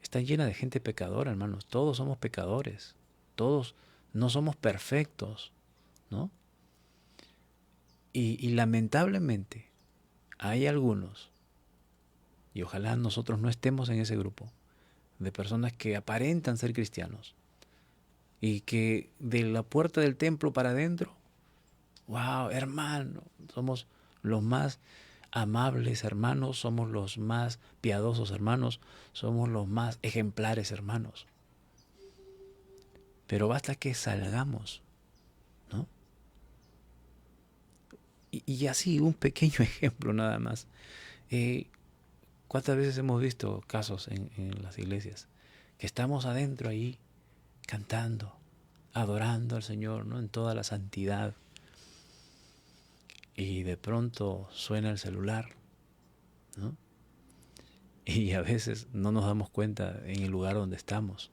Speaker 2: Están llenas de gente pecadora, hermanos. Todos somos pecadores. Todos no somos perfectos, ¿no? Y lamentablemente hay algunos, y ojalá nosotros no estemos en ese grupo, de personas que aparentan ser cristianos y que de la puerta del templo para adentro, wow, hermano, somos los más amables hermanos, somos los más piadosos hermanos, somos los más ejemplares hermanos. Pero basta que salgamos, ¿no? Y así, un pequeño ejemplo nada más. ¿Cuántas veces hemos visto casos en las iglesias que estamos adentro ahí cantando, adorando al Señor, ¿no? En toda la santidad, y de pronto suena el celular, ¿no? Y a veces no nos damos cuenta en el lugar donde estamos,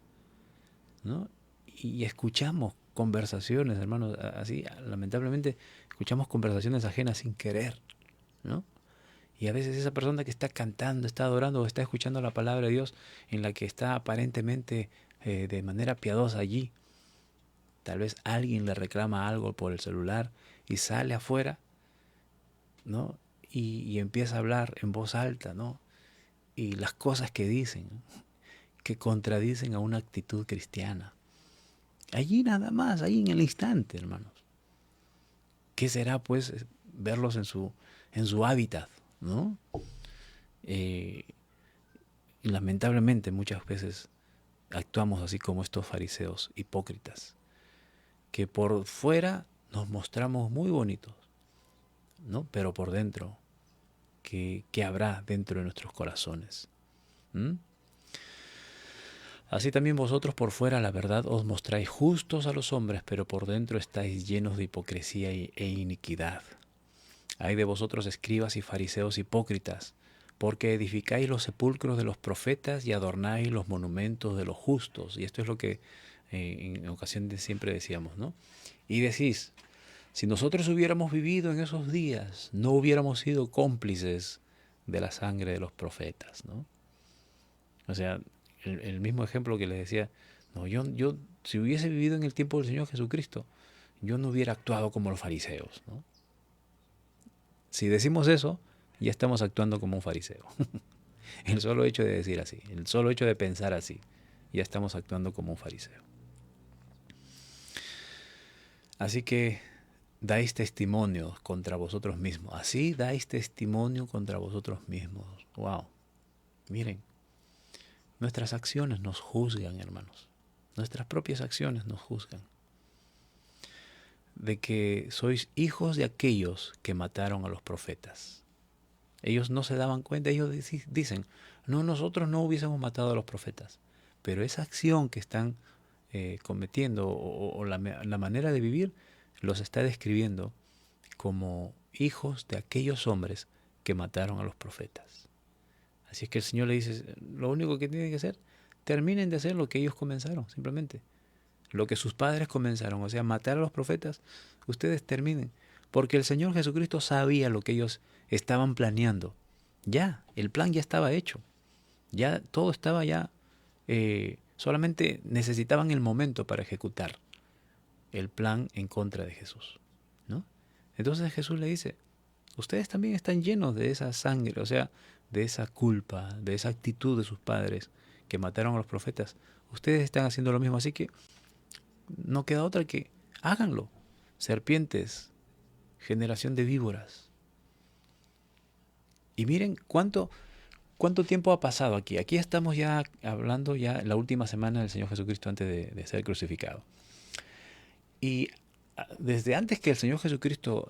Speaker 2: ¿no? Y escuchamos conversaciones, hermanos, así, lamentablemente escuchamos conversaciones ajenas sin querer, ¿no? Y a veces esa persona que está cantando, está adorando o está escuchando la palabra de Dios, en la que está aparentemente de manera piadosa allí, tal vez alguien le reclama algo por el celular y sale afuera, ¿no? Y empieza a hablar en voz alta, ¿no? Y las cosas que dicen, que contradicen a una actitud cristiana. Allí nada más, ahí en el instante, hermanos. ¿Qué será, pues, verlos en su hábitat, ¿no? Y lamentablemente muchas veces actuamos así como estos fariseos hipócritas, que por fuera nos mostramos muy bonitos, ¿no? Pero por dentro, ¿qué habrá dentro de nuestros corazones? Así también vosotros por fuera, la verdad, os mostráis justos a los hombres, pero por dentro estáis llenos de hipocresía e iniquidad. Hay de vosotros escribas y fariseos hipócritas, porque edificáis los sepulcros de los profetas y adornáis los monumentos de los justos. Y esto es lo que en ocasiones siempre decíamos, ¿no? Y decís, si nosotros hubiéramos vivido en esos días, no hubiéramos sido cómplices de la sangre de los profetas, ¿no? O sea, el mismo ejemplo que les decía, no, yo si hubiese vivido en el tiempo del Señor Jesucristo, yo no hubiera actuado como los fariseos, ¿no? Si decimos eso, ya estamos actuando como un fariseo. El solo hecho de decir así, el solo hecho de pensar así, ya estamos actuando como un fariseo. Así que dais testimonio contra vosotros mismos. Así dais testimonio contra vosotros mismos. Wow. Miren, nuestras acciones nos juzgan, hermanos. Nuestras propias acciones nos juzgan. De que sois hijos de aquellos que mataron a los profetas. Ellos no se daban cuenta, ellos dicen, no, nosotros no hubiésemos matado a los profetas. Pero esa acción que están cometiendo o la manera de vivir los está describiendo como hijos de aquellos hombres que mataron a los profetas. Así es que el Señor le dice, lo único que tienen que hacer, terminen de hacer lo que ellos comenzaron, simplemente. Lo que sus padres comenzaron, o sea, matar a los profetas, ustedes terminen. Porque el Señor Jesucristo sabía lo que ellos estaban planeando. Ya, el plan ya estaba hecho. Ya todo estaba ya, solamente necesitaban el momento para ejecutar el plan en contra de Jesús, ¿no? Entonces Jesús le dice, ustedes también están llenos de esa sangre, o sea, de esa culpa, de esa actitud de sus padres que mataron a los profetas. Ustedes están haciendo lo mismo, así que no queda otra que háganlo. Serpientes, generación de víboras. Y miren cuánto tiempo ha pasado aquí. Aquí estamos ya hablando ya la última semana del Señor Jesucristo antes de ser crucificado. Y desde antes que el Señor Jesucristo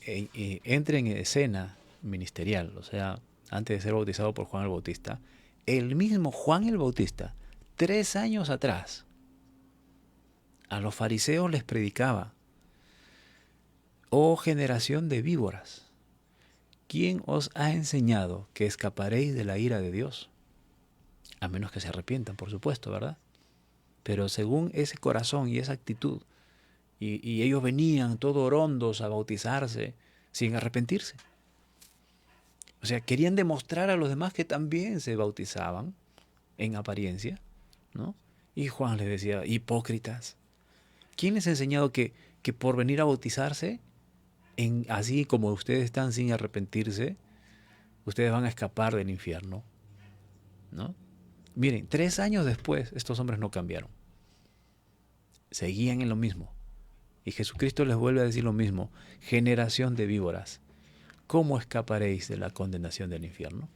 Speaker 2: entre en escena ministerial, o sea, antes de ser bautizado por Juan el Bautista, el mismo Juan el Bautista, 3 años atrás, a los fariseos les predicaba, oh generación de víboras, ¿quién os ha enseñado que escaparéis de la ira de Dios? A menos que se arrepientan, por supuesto, ¿verdad? Pero según ese corazón y esa actitud, y ellos venían todos orondos a bautizarse sin arrepentirse. O sea, querían demostrar a los demás que también se bautizaban en apariencia, ¿no? Y Juan les decía, hipócritas, ¿quién les ha enseñado que por venir a bautizarse, así como ustedes están sin arrepentirse, ustedes van a escapar del infierno, ¿no? Miren, 3 años después, estos hombres no cambiaron. Seguían en lo mismo. Y Jesucristo les vuelve a decir lo mismo, generación de víboras. ¿cómo escaparéis de la condenación del infierno?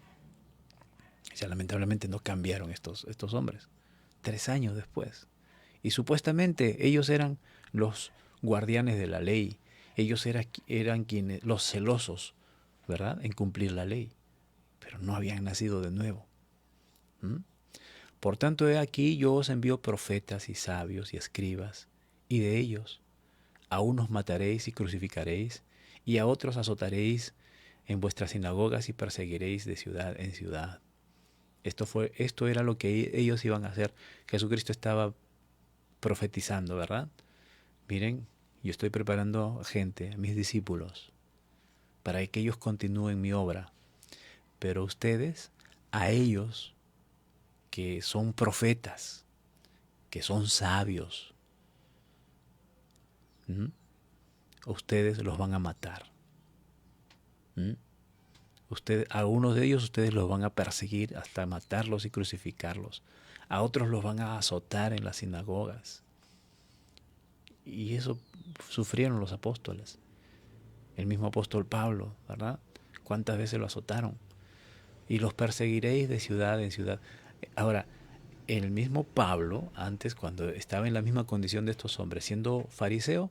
Speaker 2: O sea, lamentablemente no cambiaron estos hombres. 3 años después. Y supuestamente ellos eran los guardianes de la ley. Ellos eran quienes, los celosos, ¿verdad?, en cumplir la ley. Pero no habían nacido de nuevo. ¿Mm? Por tanto, he aquí yo os envío profetas y sabios y escribas, y de ellos a unos mataréis y crucificaréis, y a otros azotaréis en vuestras sinagogas y perseguiréis de ciudad en ciudad. Esto era lo que ellos iban a hacer. Jesucristo estaba profetizando, ¿verdad? Miren, yo estoy preparando gente, a mis discípulos, para que ellos continúen mi obra. Pero ustedes, a ellos que son profetas, que son sabios, ustedes los van a matar. A unos de ellos ustedes los van a perseguir hasta matarlos y crucificarlos. A otros los van a azotar en las sinagogas. Y eso sufrieron los apóstoles. El mismo apóstol Pablo, ¿verdad? ¿Cuántas veces lo azotaron? Y los perseguiréis de ciudad en ciudad. Ahora, el mismo Pablo, antes, cuando estaba en la misma condición de estos hombres, siendo fariseo,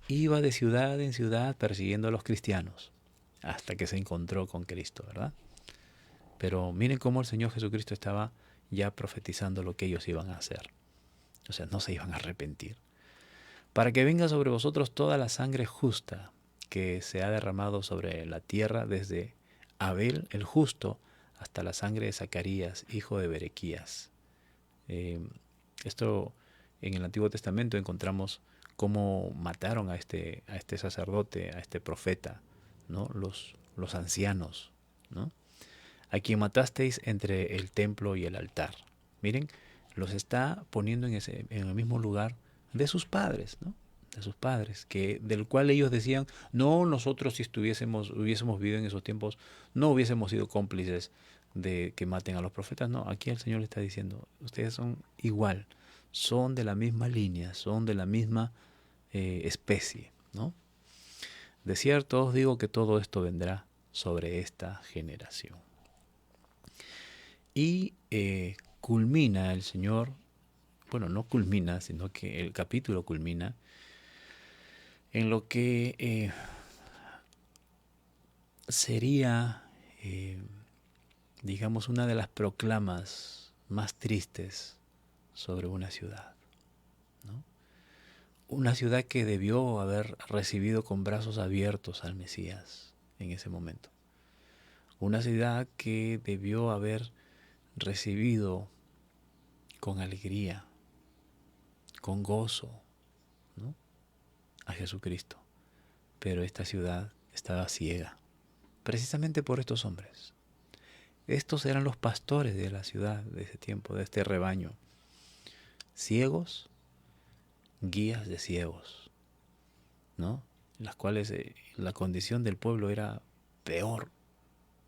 Speaker 2: iba de ciudad en ciudad persiguiendo a los cristianos, hasta que se encontró con Cristo, ¿verdad? Pero miren cómo el Señor Jesucristo estaba ya profetizando lo que ellos iban a hacer. O sea, no se iban a arrepentir. Para que venga sobre vosotros toda la sangre justa que se ha derramado sobre la tierra, desde Abel el justo hasta la sangre de Zacarías, hijo de Berequías. Esto en el Antiguo Testamento encontramos cómo mataron a este sacerdote, a este profeta, ¿no? Los ancianos, ¿no? A quien matasteis entre el templo y el altar. Miren, los está poniendo en el mismo lugar de sus padres, ¿no? De sus padres, del cual ellos decían, no, nosotros si hubiésemos vivido en esos tiempos, no hubiésemos sido cómplices de que maten a los profetas. No, aquí el Señor le está diciendo, ustedes son igual, son de la misma línea, son de la misma especie, ¿no? De cierto os digo que todo esto vendrá sobre esta generación. Y culmina el Señor, bueno, no culmina, sino que el capítulo culmina en lo que sería, digamos, una de las proclamas más tristes sobre una ciudad, ¿no? Una ciudad que debió haber recibido con brazos abiertos al Mesías en ese momento. Una ciudad que debió haber recibido con alegría, con gozo, ¿no?, a Jesucristo. Pero esta ciudad estaba ciega, precisamente por estos hombres. Estos eran los pastores de la ciudad de ese tiempo, de este rebaño. Ciegos, guías de ciegos, ¿no? Las cuales la condición del pueblo era peor,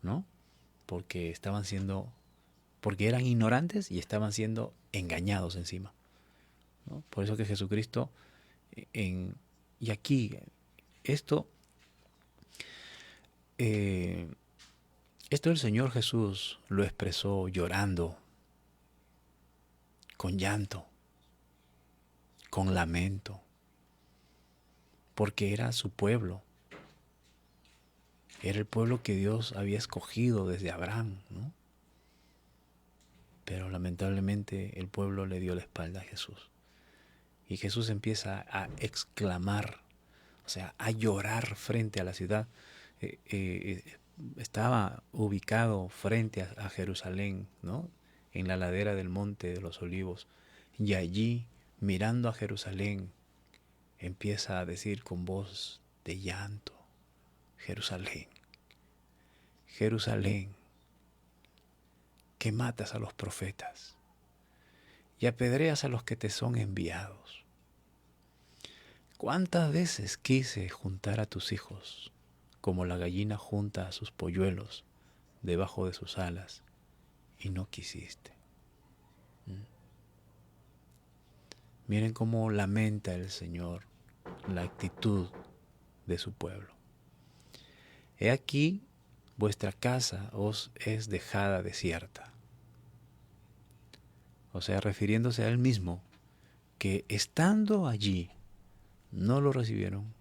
Speaker 2: ¿no? Porque eran ignorantes y estaban siendo engañados encima, ¿no? Por eso que Jesucristo, y aquí, esto el Señor Jesús lo expresó llorando, con llanto, con lamento, porque era su pueblo. Era el pueblo que Dios había escogido desde Abraham, ¿no? Pero lamentablemente el pueblo le dio la espalda a Jesús. Y Jesús empieza a exclamar, o sea, a llorar frente a la ciudad. Estaba ubicado frente a Jerusalén, ¿no?, en la ladera del Monte de los Olivos. Y allí, mirando a Jerusalén, empieza a decir con voz de llanto, Jerusalén, Jerusalén, que matas a los profetas y apedreas a los que te son enviados. ¿Cuántas veces quise juntar a tus hijos, como la gallina junta a sus polluelos debajo de sus alas, y no quisiste? Miren cómo lamenta el Señor la actitud de su pueblo. he aquí vuestra casa os es dejada desierta. O sea, refiriéndose a él mismo, que estando allí no lo recibieron,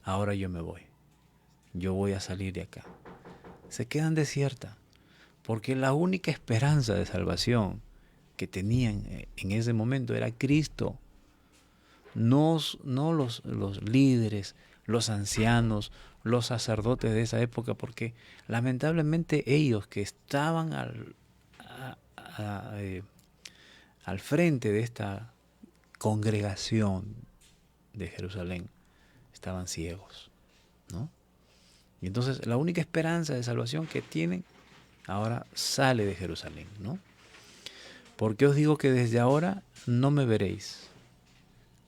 Speaker 2: ahora yo me voy, yo voy a salir de acá. Se quedan desiertas, porque la única esperanza de salvación que tenían en ese momento era Cristo. No los líderes, los ancianos, los sacerdotes de esa época, porque lamentablemente ellos que estaban al frente de esta congregación de Jerusalén estaban ciegos, ¿no? Y entonces la única esperanza de salvación que tienen ahora sale de Jerusalén, ¿no? Porque os digo que desde ahora no me veréis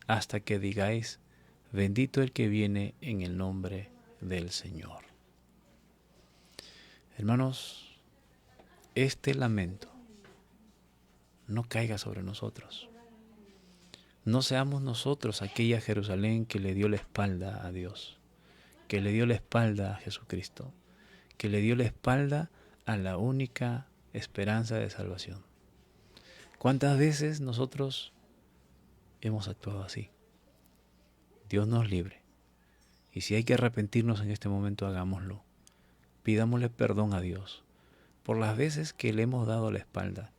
Speaker 2: hasta que digáis, bendito el que viene en el nombre del Señor. Hermanos, este lamento no caiga sobre nosotros. No seamos nosotros aquella Jerusalén que le dio la espalda a Dios, que le dio la espalda a Jesucristo, que le dio la espalda a la única esperanza de salvación. ¿Cuántas veces nosotros hemos actuado así? Dios nos libre. Y si hay que arrepentirnos en este momento, hagámoslo. Pidámosle perdón a Dios por las veces que le hemos dado la espalda,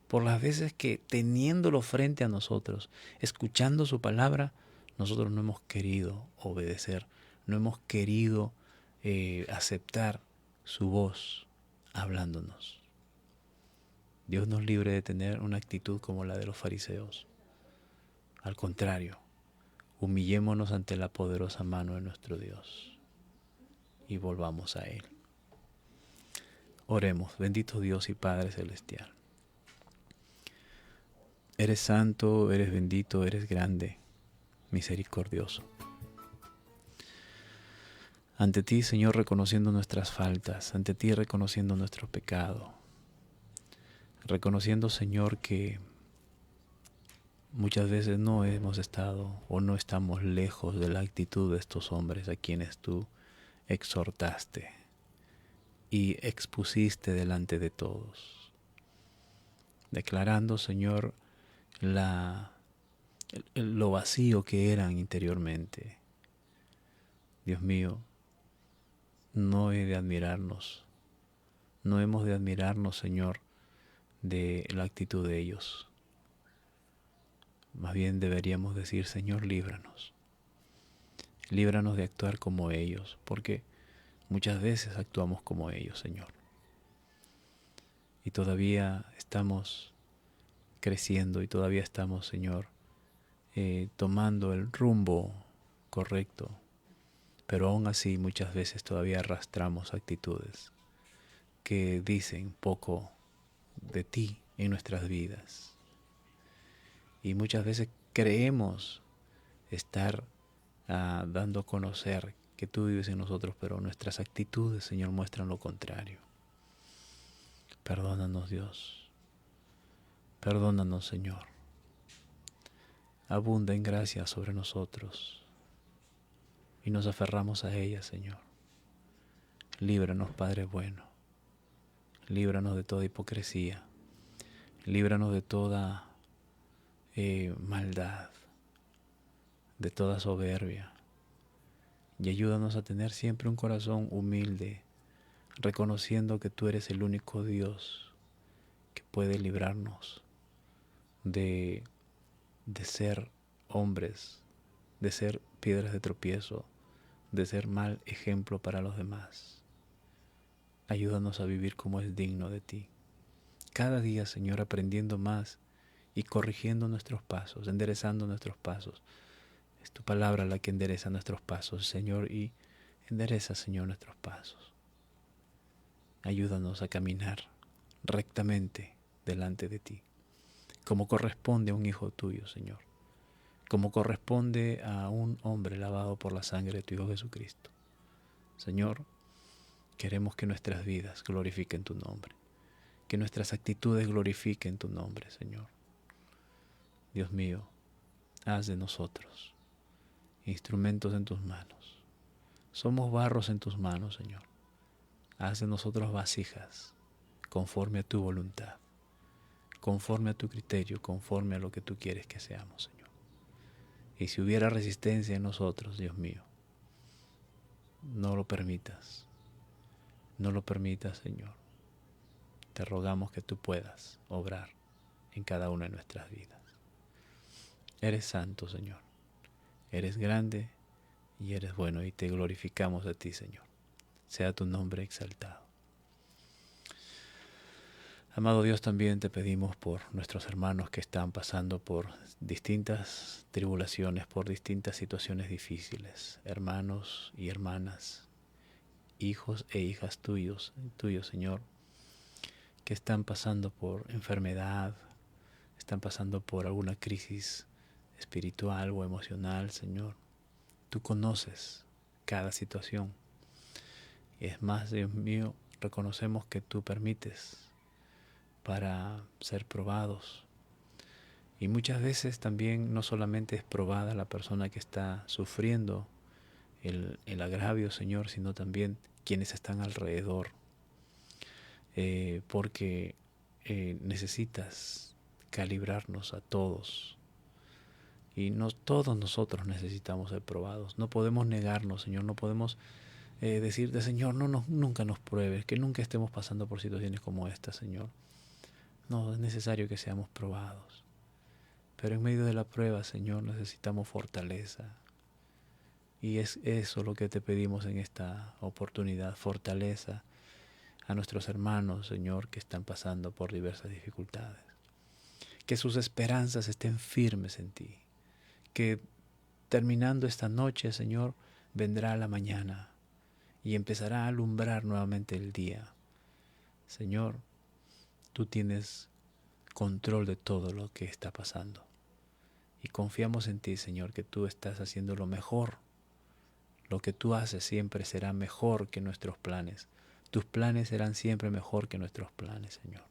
Speaker 2: por las veces que teniéndolo frente a nosotros, escuchando su palabra, nosotros no hemos querido obedecer, no hemos querido aceptar su voz hablándonos. Dios nos libre de tener una actitud como la de los fariseos. Al contrario, humillémonos ante la poderosa mano de nuestro Dios y volvamos a Él. Oremos, bendito Dios y Padre Celestial. Eres santo, eres bendito, eres grande, misericordioso. Ante ti, Señor, reconociendo nuestras faltas, ante ti reconociendo nuestro pecado, reconociendo, Señor, que muchas veces no hemos estado o no estamos lejos de la actitud de estos hombres a quienes tú exhortaste y expusiste delante de todos, declarando, Señor, lo vacío que eran interiormente. Dios mío, no he de admirarnos, no hemos de admirarnos, Señor, de la actitud de ellos. Más bien deberíamos decir, Señor, líbranos. Líbranos de actuar como ellos, porque muchas veces actuamos como ellos, Señor. Y todavía estamos creciendo y todavía estamos, Señor, tomando el rumbo correcto. Pero aún así muchas veces todavía arrastramos actitudes que dicen poco de ti en nuestras vidas. Y muchas veces creemos estar dando a conocer que tú vives en nosotros, pero nuestras actitudes, Señor, muestran lo contrario. Perdónanos, Dios. Perdónanos, Señor. Abunda en gracia sobre nosotros y nos aferramos a ella, Señor. Líbranos, Padre bueno. Líbranos de toda hipocresía. Líbranos de toda maldad, de toda soberbia. Y ayúdanos a tener siempre un corazón humilde, reconociendo que tú eres el único Dios que puede librarnos de ser hombres, de ser piedras de tropiezo, de ser mal ejemplo para los demás. Ayúdanos a vivir como es digno de ti. Cada día, Señor, aprendiendo más y corrigiendo nuestros pasos, enderezando nuestros pasos. Es tu palabra la que endereza nuestros pasos, Señor, y endereza, Señor, nuestros pasos. Ayúdanos a caminar rectamente delante de ti, como corresponde a un hijo tuyo, Señor, como corresponde a un hombre lavado por la sangre de tu Hijo Jesucristo. Señor, queremos que nuestras vidas glorifiquen tu nombre, que nuestras actitudes glorifiquen tu nombre, Señor. Dios mío, haz de nosotros instrumentos en tus manos. Somos barros en tus manos, Señor. Haz de nosotros vasijas conforme a tu voluntad, conforme a tu criterio, conforme a lo que tú quieres que seamos, Señor. Y si hubiera resistencia en nosotros, Dios mío, no lo permitas. No lo permitas, Señor. Te rogamos que tú puedas obrar en cada una de nuestras vidas. Eres santo, Señor. Eres grande y eres bueno, y te glorificamos a ti, Señor. Sea tu nombre exaltado. Amado Dios, también te pedimos por nuestros hermanos que están pasando por distintas tribulaciones, por distintas situaciones difíciles, hermanos y hermanas, hijos e hijas tuyos, Señor, que están pasando por enfermedad, están pasando por alguna crisis espiritual o emocional, Señor. Tú conoces cada situación. Y es más, Dios mío, reconocemos que tú permites para ser probados. Y muchas veces también no solamente es probada la persona que está sufriendo el agravio, Señor, sino también quienes están alrededor. Porque necesitas calibrarnos a todos. Y no todos nosotros necesitamos ser probados. No podemos negarnos, Señor. No podemos decirte, Señor, nunca nos pruebes, que nunca estemos pasando por situaciones como esta, Señor. No, es necesario que seamos probados. Pero en medio de la prueba, Señor, necesitamos fortaleza. Y es eso lo que te pedimos en esta oportunidad, fortaleza a nuestros hermanos, Señor, que están pasando por diversas dificultades. Que sus esperanzas estén firmes en ti. Que terminando esta noche, Señor, vendrá la mañana y empezará a alumbrar nuevamente el día. Señor, tú tienes control de todo lo que está pasando. Y confiamos en ti, Señor, que tú estás haciendo lo mejor. Lo que tú haces siempre será mejor que nuestros planes. Tus planes serán siempre mejor que nuestros planes, Señor.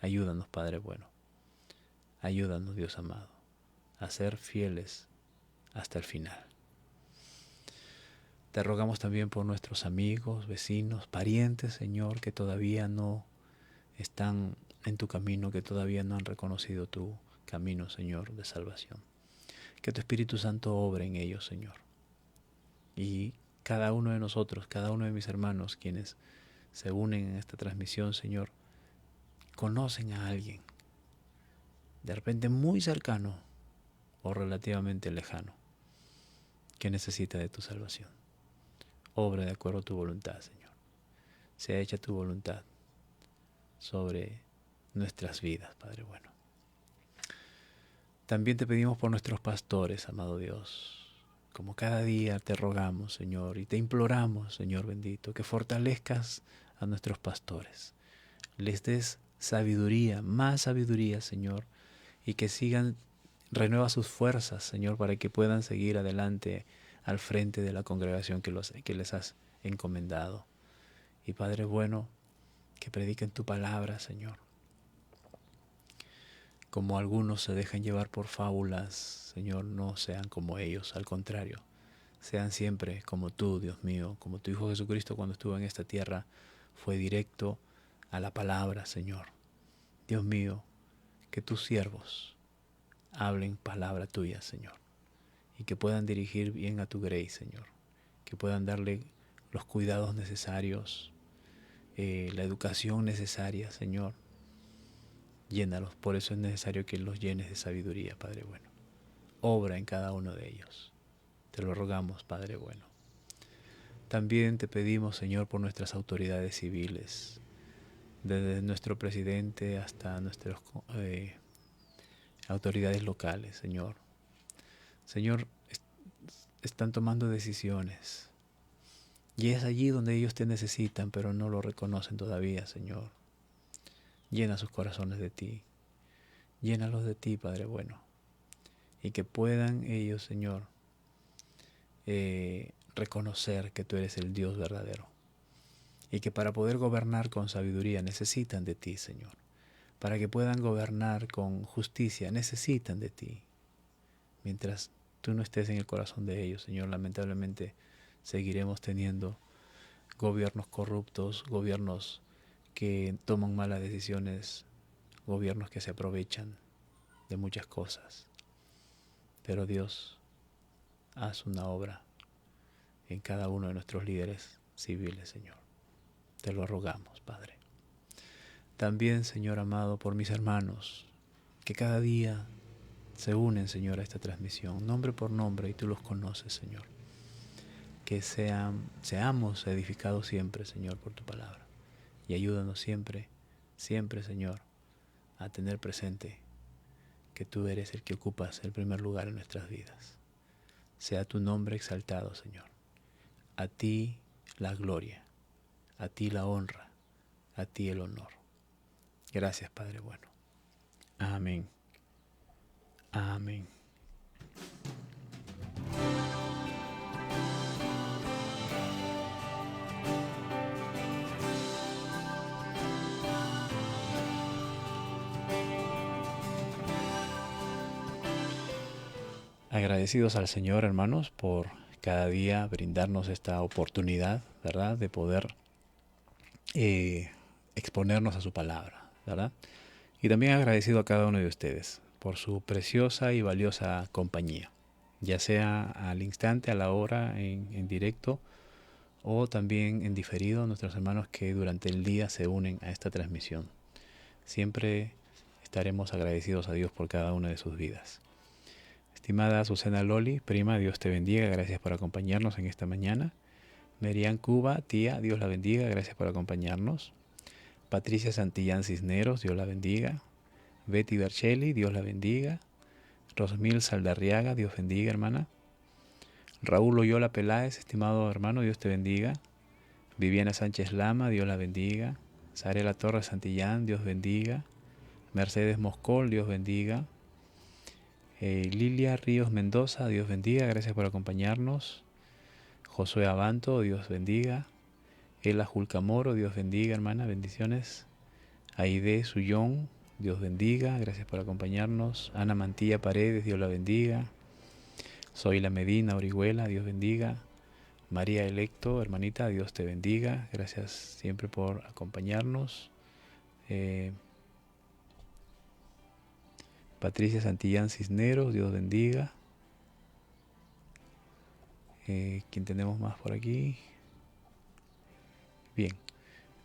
Speaker 2: Ayúdanos, Padre bueno. Ayúdanos, Dios amado, a ser fieles hasta el final. Te rogamos también por nuestros amigos, vecinos, parientes, Señor, que todavía no están en tu camino, que todavía no han reconocido tu camino, Señor, de salvación. Que tu Espíritu Santo obre en ellos, Señor. Y cada uno de nosotros, cada uno de mis hermanos, quienes se unen en esta transmisión, Señor, conocen a alguien, de repente muy cercano o relativamente lejano, que necesita de tu salvación. Obra de acuerdo a tu voluntad, Señor. Sea hecha tu voluntad sobre nuestras vidas, Padre bueno. También te pedimos por nuestros pastores, amado Dios. Como cada día te rogamos, Señor, y te imploramos, Señor bendito, que fortalezcas a nuestros pastores. Les des sabiduría, más sabiduría, Señor, y que sigan, renueva sus fuerzas, Señor, para que puedan seguir adelante al frente de la congregación que les has encomendado. Y Padre bueno, que prediquen tu palabra, Señor. Como algunos se dejan llevar por fábulas, Señor, no sean como ellos, al contrario, sean siempre como tú, Dios mío, como tu Hijo Jesucristo cuando estuvo en esta tierra, fue directo a la palabra, Señor. Dios mío, que tus siervos hablen palabra tuya, Señor, y que puedan dirigir bien a tu grey, Señor, que puedan darle los cuidados necesarios, la educación necesaria, Señor. Llénalos, por eso es necesario que los llenes de sabiduría, Padre bueno. Obra en cada uno de ellos. Te lo rogamos, Padre bueno. También te pedimos, Señor, por nuestras autoridades civiles, desde nuestro presidente hasta nuestras autoridades locales, Señor. Señor, están tomando decisiones. Y es allí donde ellos te necesitan, pero no lo reconocen todavía, Señor. Llena sus corazones de ti. Llénalos de ti, Padre bueno. Y que puedan ellos, Señor, reconocer que tú eres el Dios verdadero. Y que para poder gobernar con sabiduría necesitan de ti, Señor. Para que puedan gobernar con justicia necesitan de ti. Mientras tú no estés en el corazón de ellos, Señor, lamentablemente seguiremos teniendo gobiernos corruptos, gobiernos que toman malas decisiones, gobiernos que se aprovechan de muchas cosas. Pero Dios, haz una obra en cada uno de nuestros líderes civiles, Señor. Te lo rogamos, Padre. También, Señor amado, por mis hermanos, que cada día se unen, Señor, a esta transmisión, nombre por nombre, y tú los conoces, Señor. Que seamos edificados siempre, Señor, por tu palabra. Y ayúdanos siempre, siempre, Señor, a tener presente que tú eres el que ocupas el primer lugar en nuestras vidas. Sea tu nombre exaltado, Señor. A ti la gloria, a ti la honra, a ti el honor. Gracias, Padre bueno. Amén. Amén. Agradecidos al Señor, hermanos, por cada día brindarnos esta oportunidad, ¿verdad?, de poder exponernos a su palabra, ¿verdad? Y también agradecido a cada uno de ustedes por su preciosa y valiosa compañía, ya sea al instante, a la hora, en directo, o también en diferido, nuestros hermanos que durante el día se unen a esta transmisión. Siempre estaremos agradecidos a Dios por cada una de sus vidas. Estimada Azucena Loli, prima, Dios te bendiga, gracias por acompañarnos en esta mañana. Merian Cuba, tía, Dios la bendiga, gracias por acompañarnos. Patricia Santillán Cisneros, Dios la bendiga. Betty Berchelli, Dios la bendiga. Rosmil Saldarriaga, Dios bendiga, hermana. Raúl Oyola Peláez, estimado hermano, Dios te bendiga. Viviana Sánchez Lama, Dios la bendiga. Sarela Torres Santillán, Dios bendiga. Mercedes Moscol, Dios bendiga. Lilia Ríos Mendoza, Dios bendiga, gracias por acompañarnos. Josué Abanto, Dios bendiga. Ela Julcamoro, Dios bendiga, hermana, bendiciones. Aide Suyón, Dios bendiga, gracias por acompañarnos. Ana Mantilla Paredes, Dios la bendiga. Zoila Medina Orihuela, Dios bendiga. María Electo, hermanita, Dios te bendiga, gracias siempre por acompañarnos. Patricia Santillán Cisneros, Dios bendiga. ¿Quién tenemos más por aquí? Bien,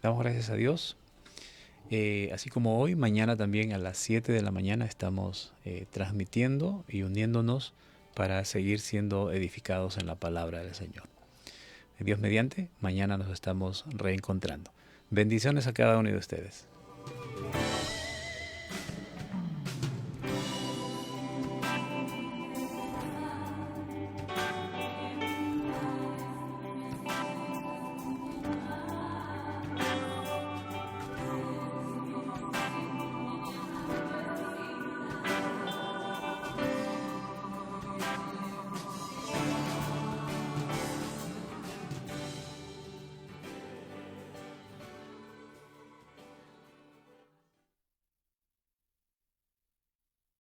Speaker 2: damos gracias a Dios. Así como hoy, mañana también a las 7 de la mañana estamos transmitiendo y uniéndonos para seguir siendo edificados en la palabra del Señor. Dios mediante, mañana nos estamos reencontrando. Bendiciones a cada uno de ustedes.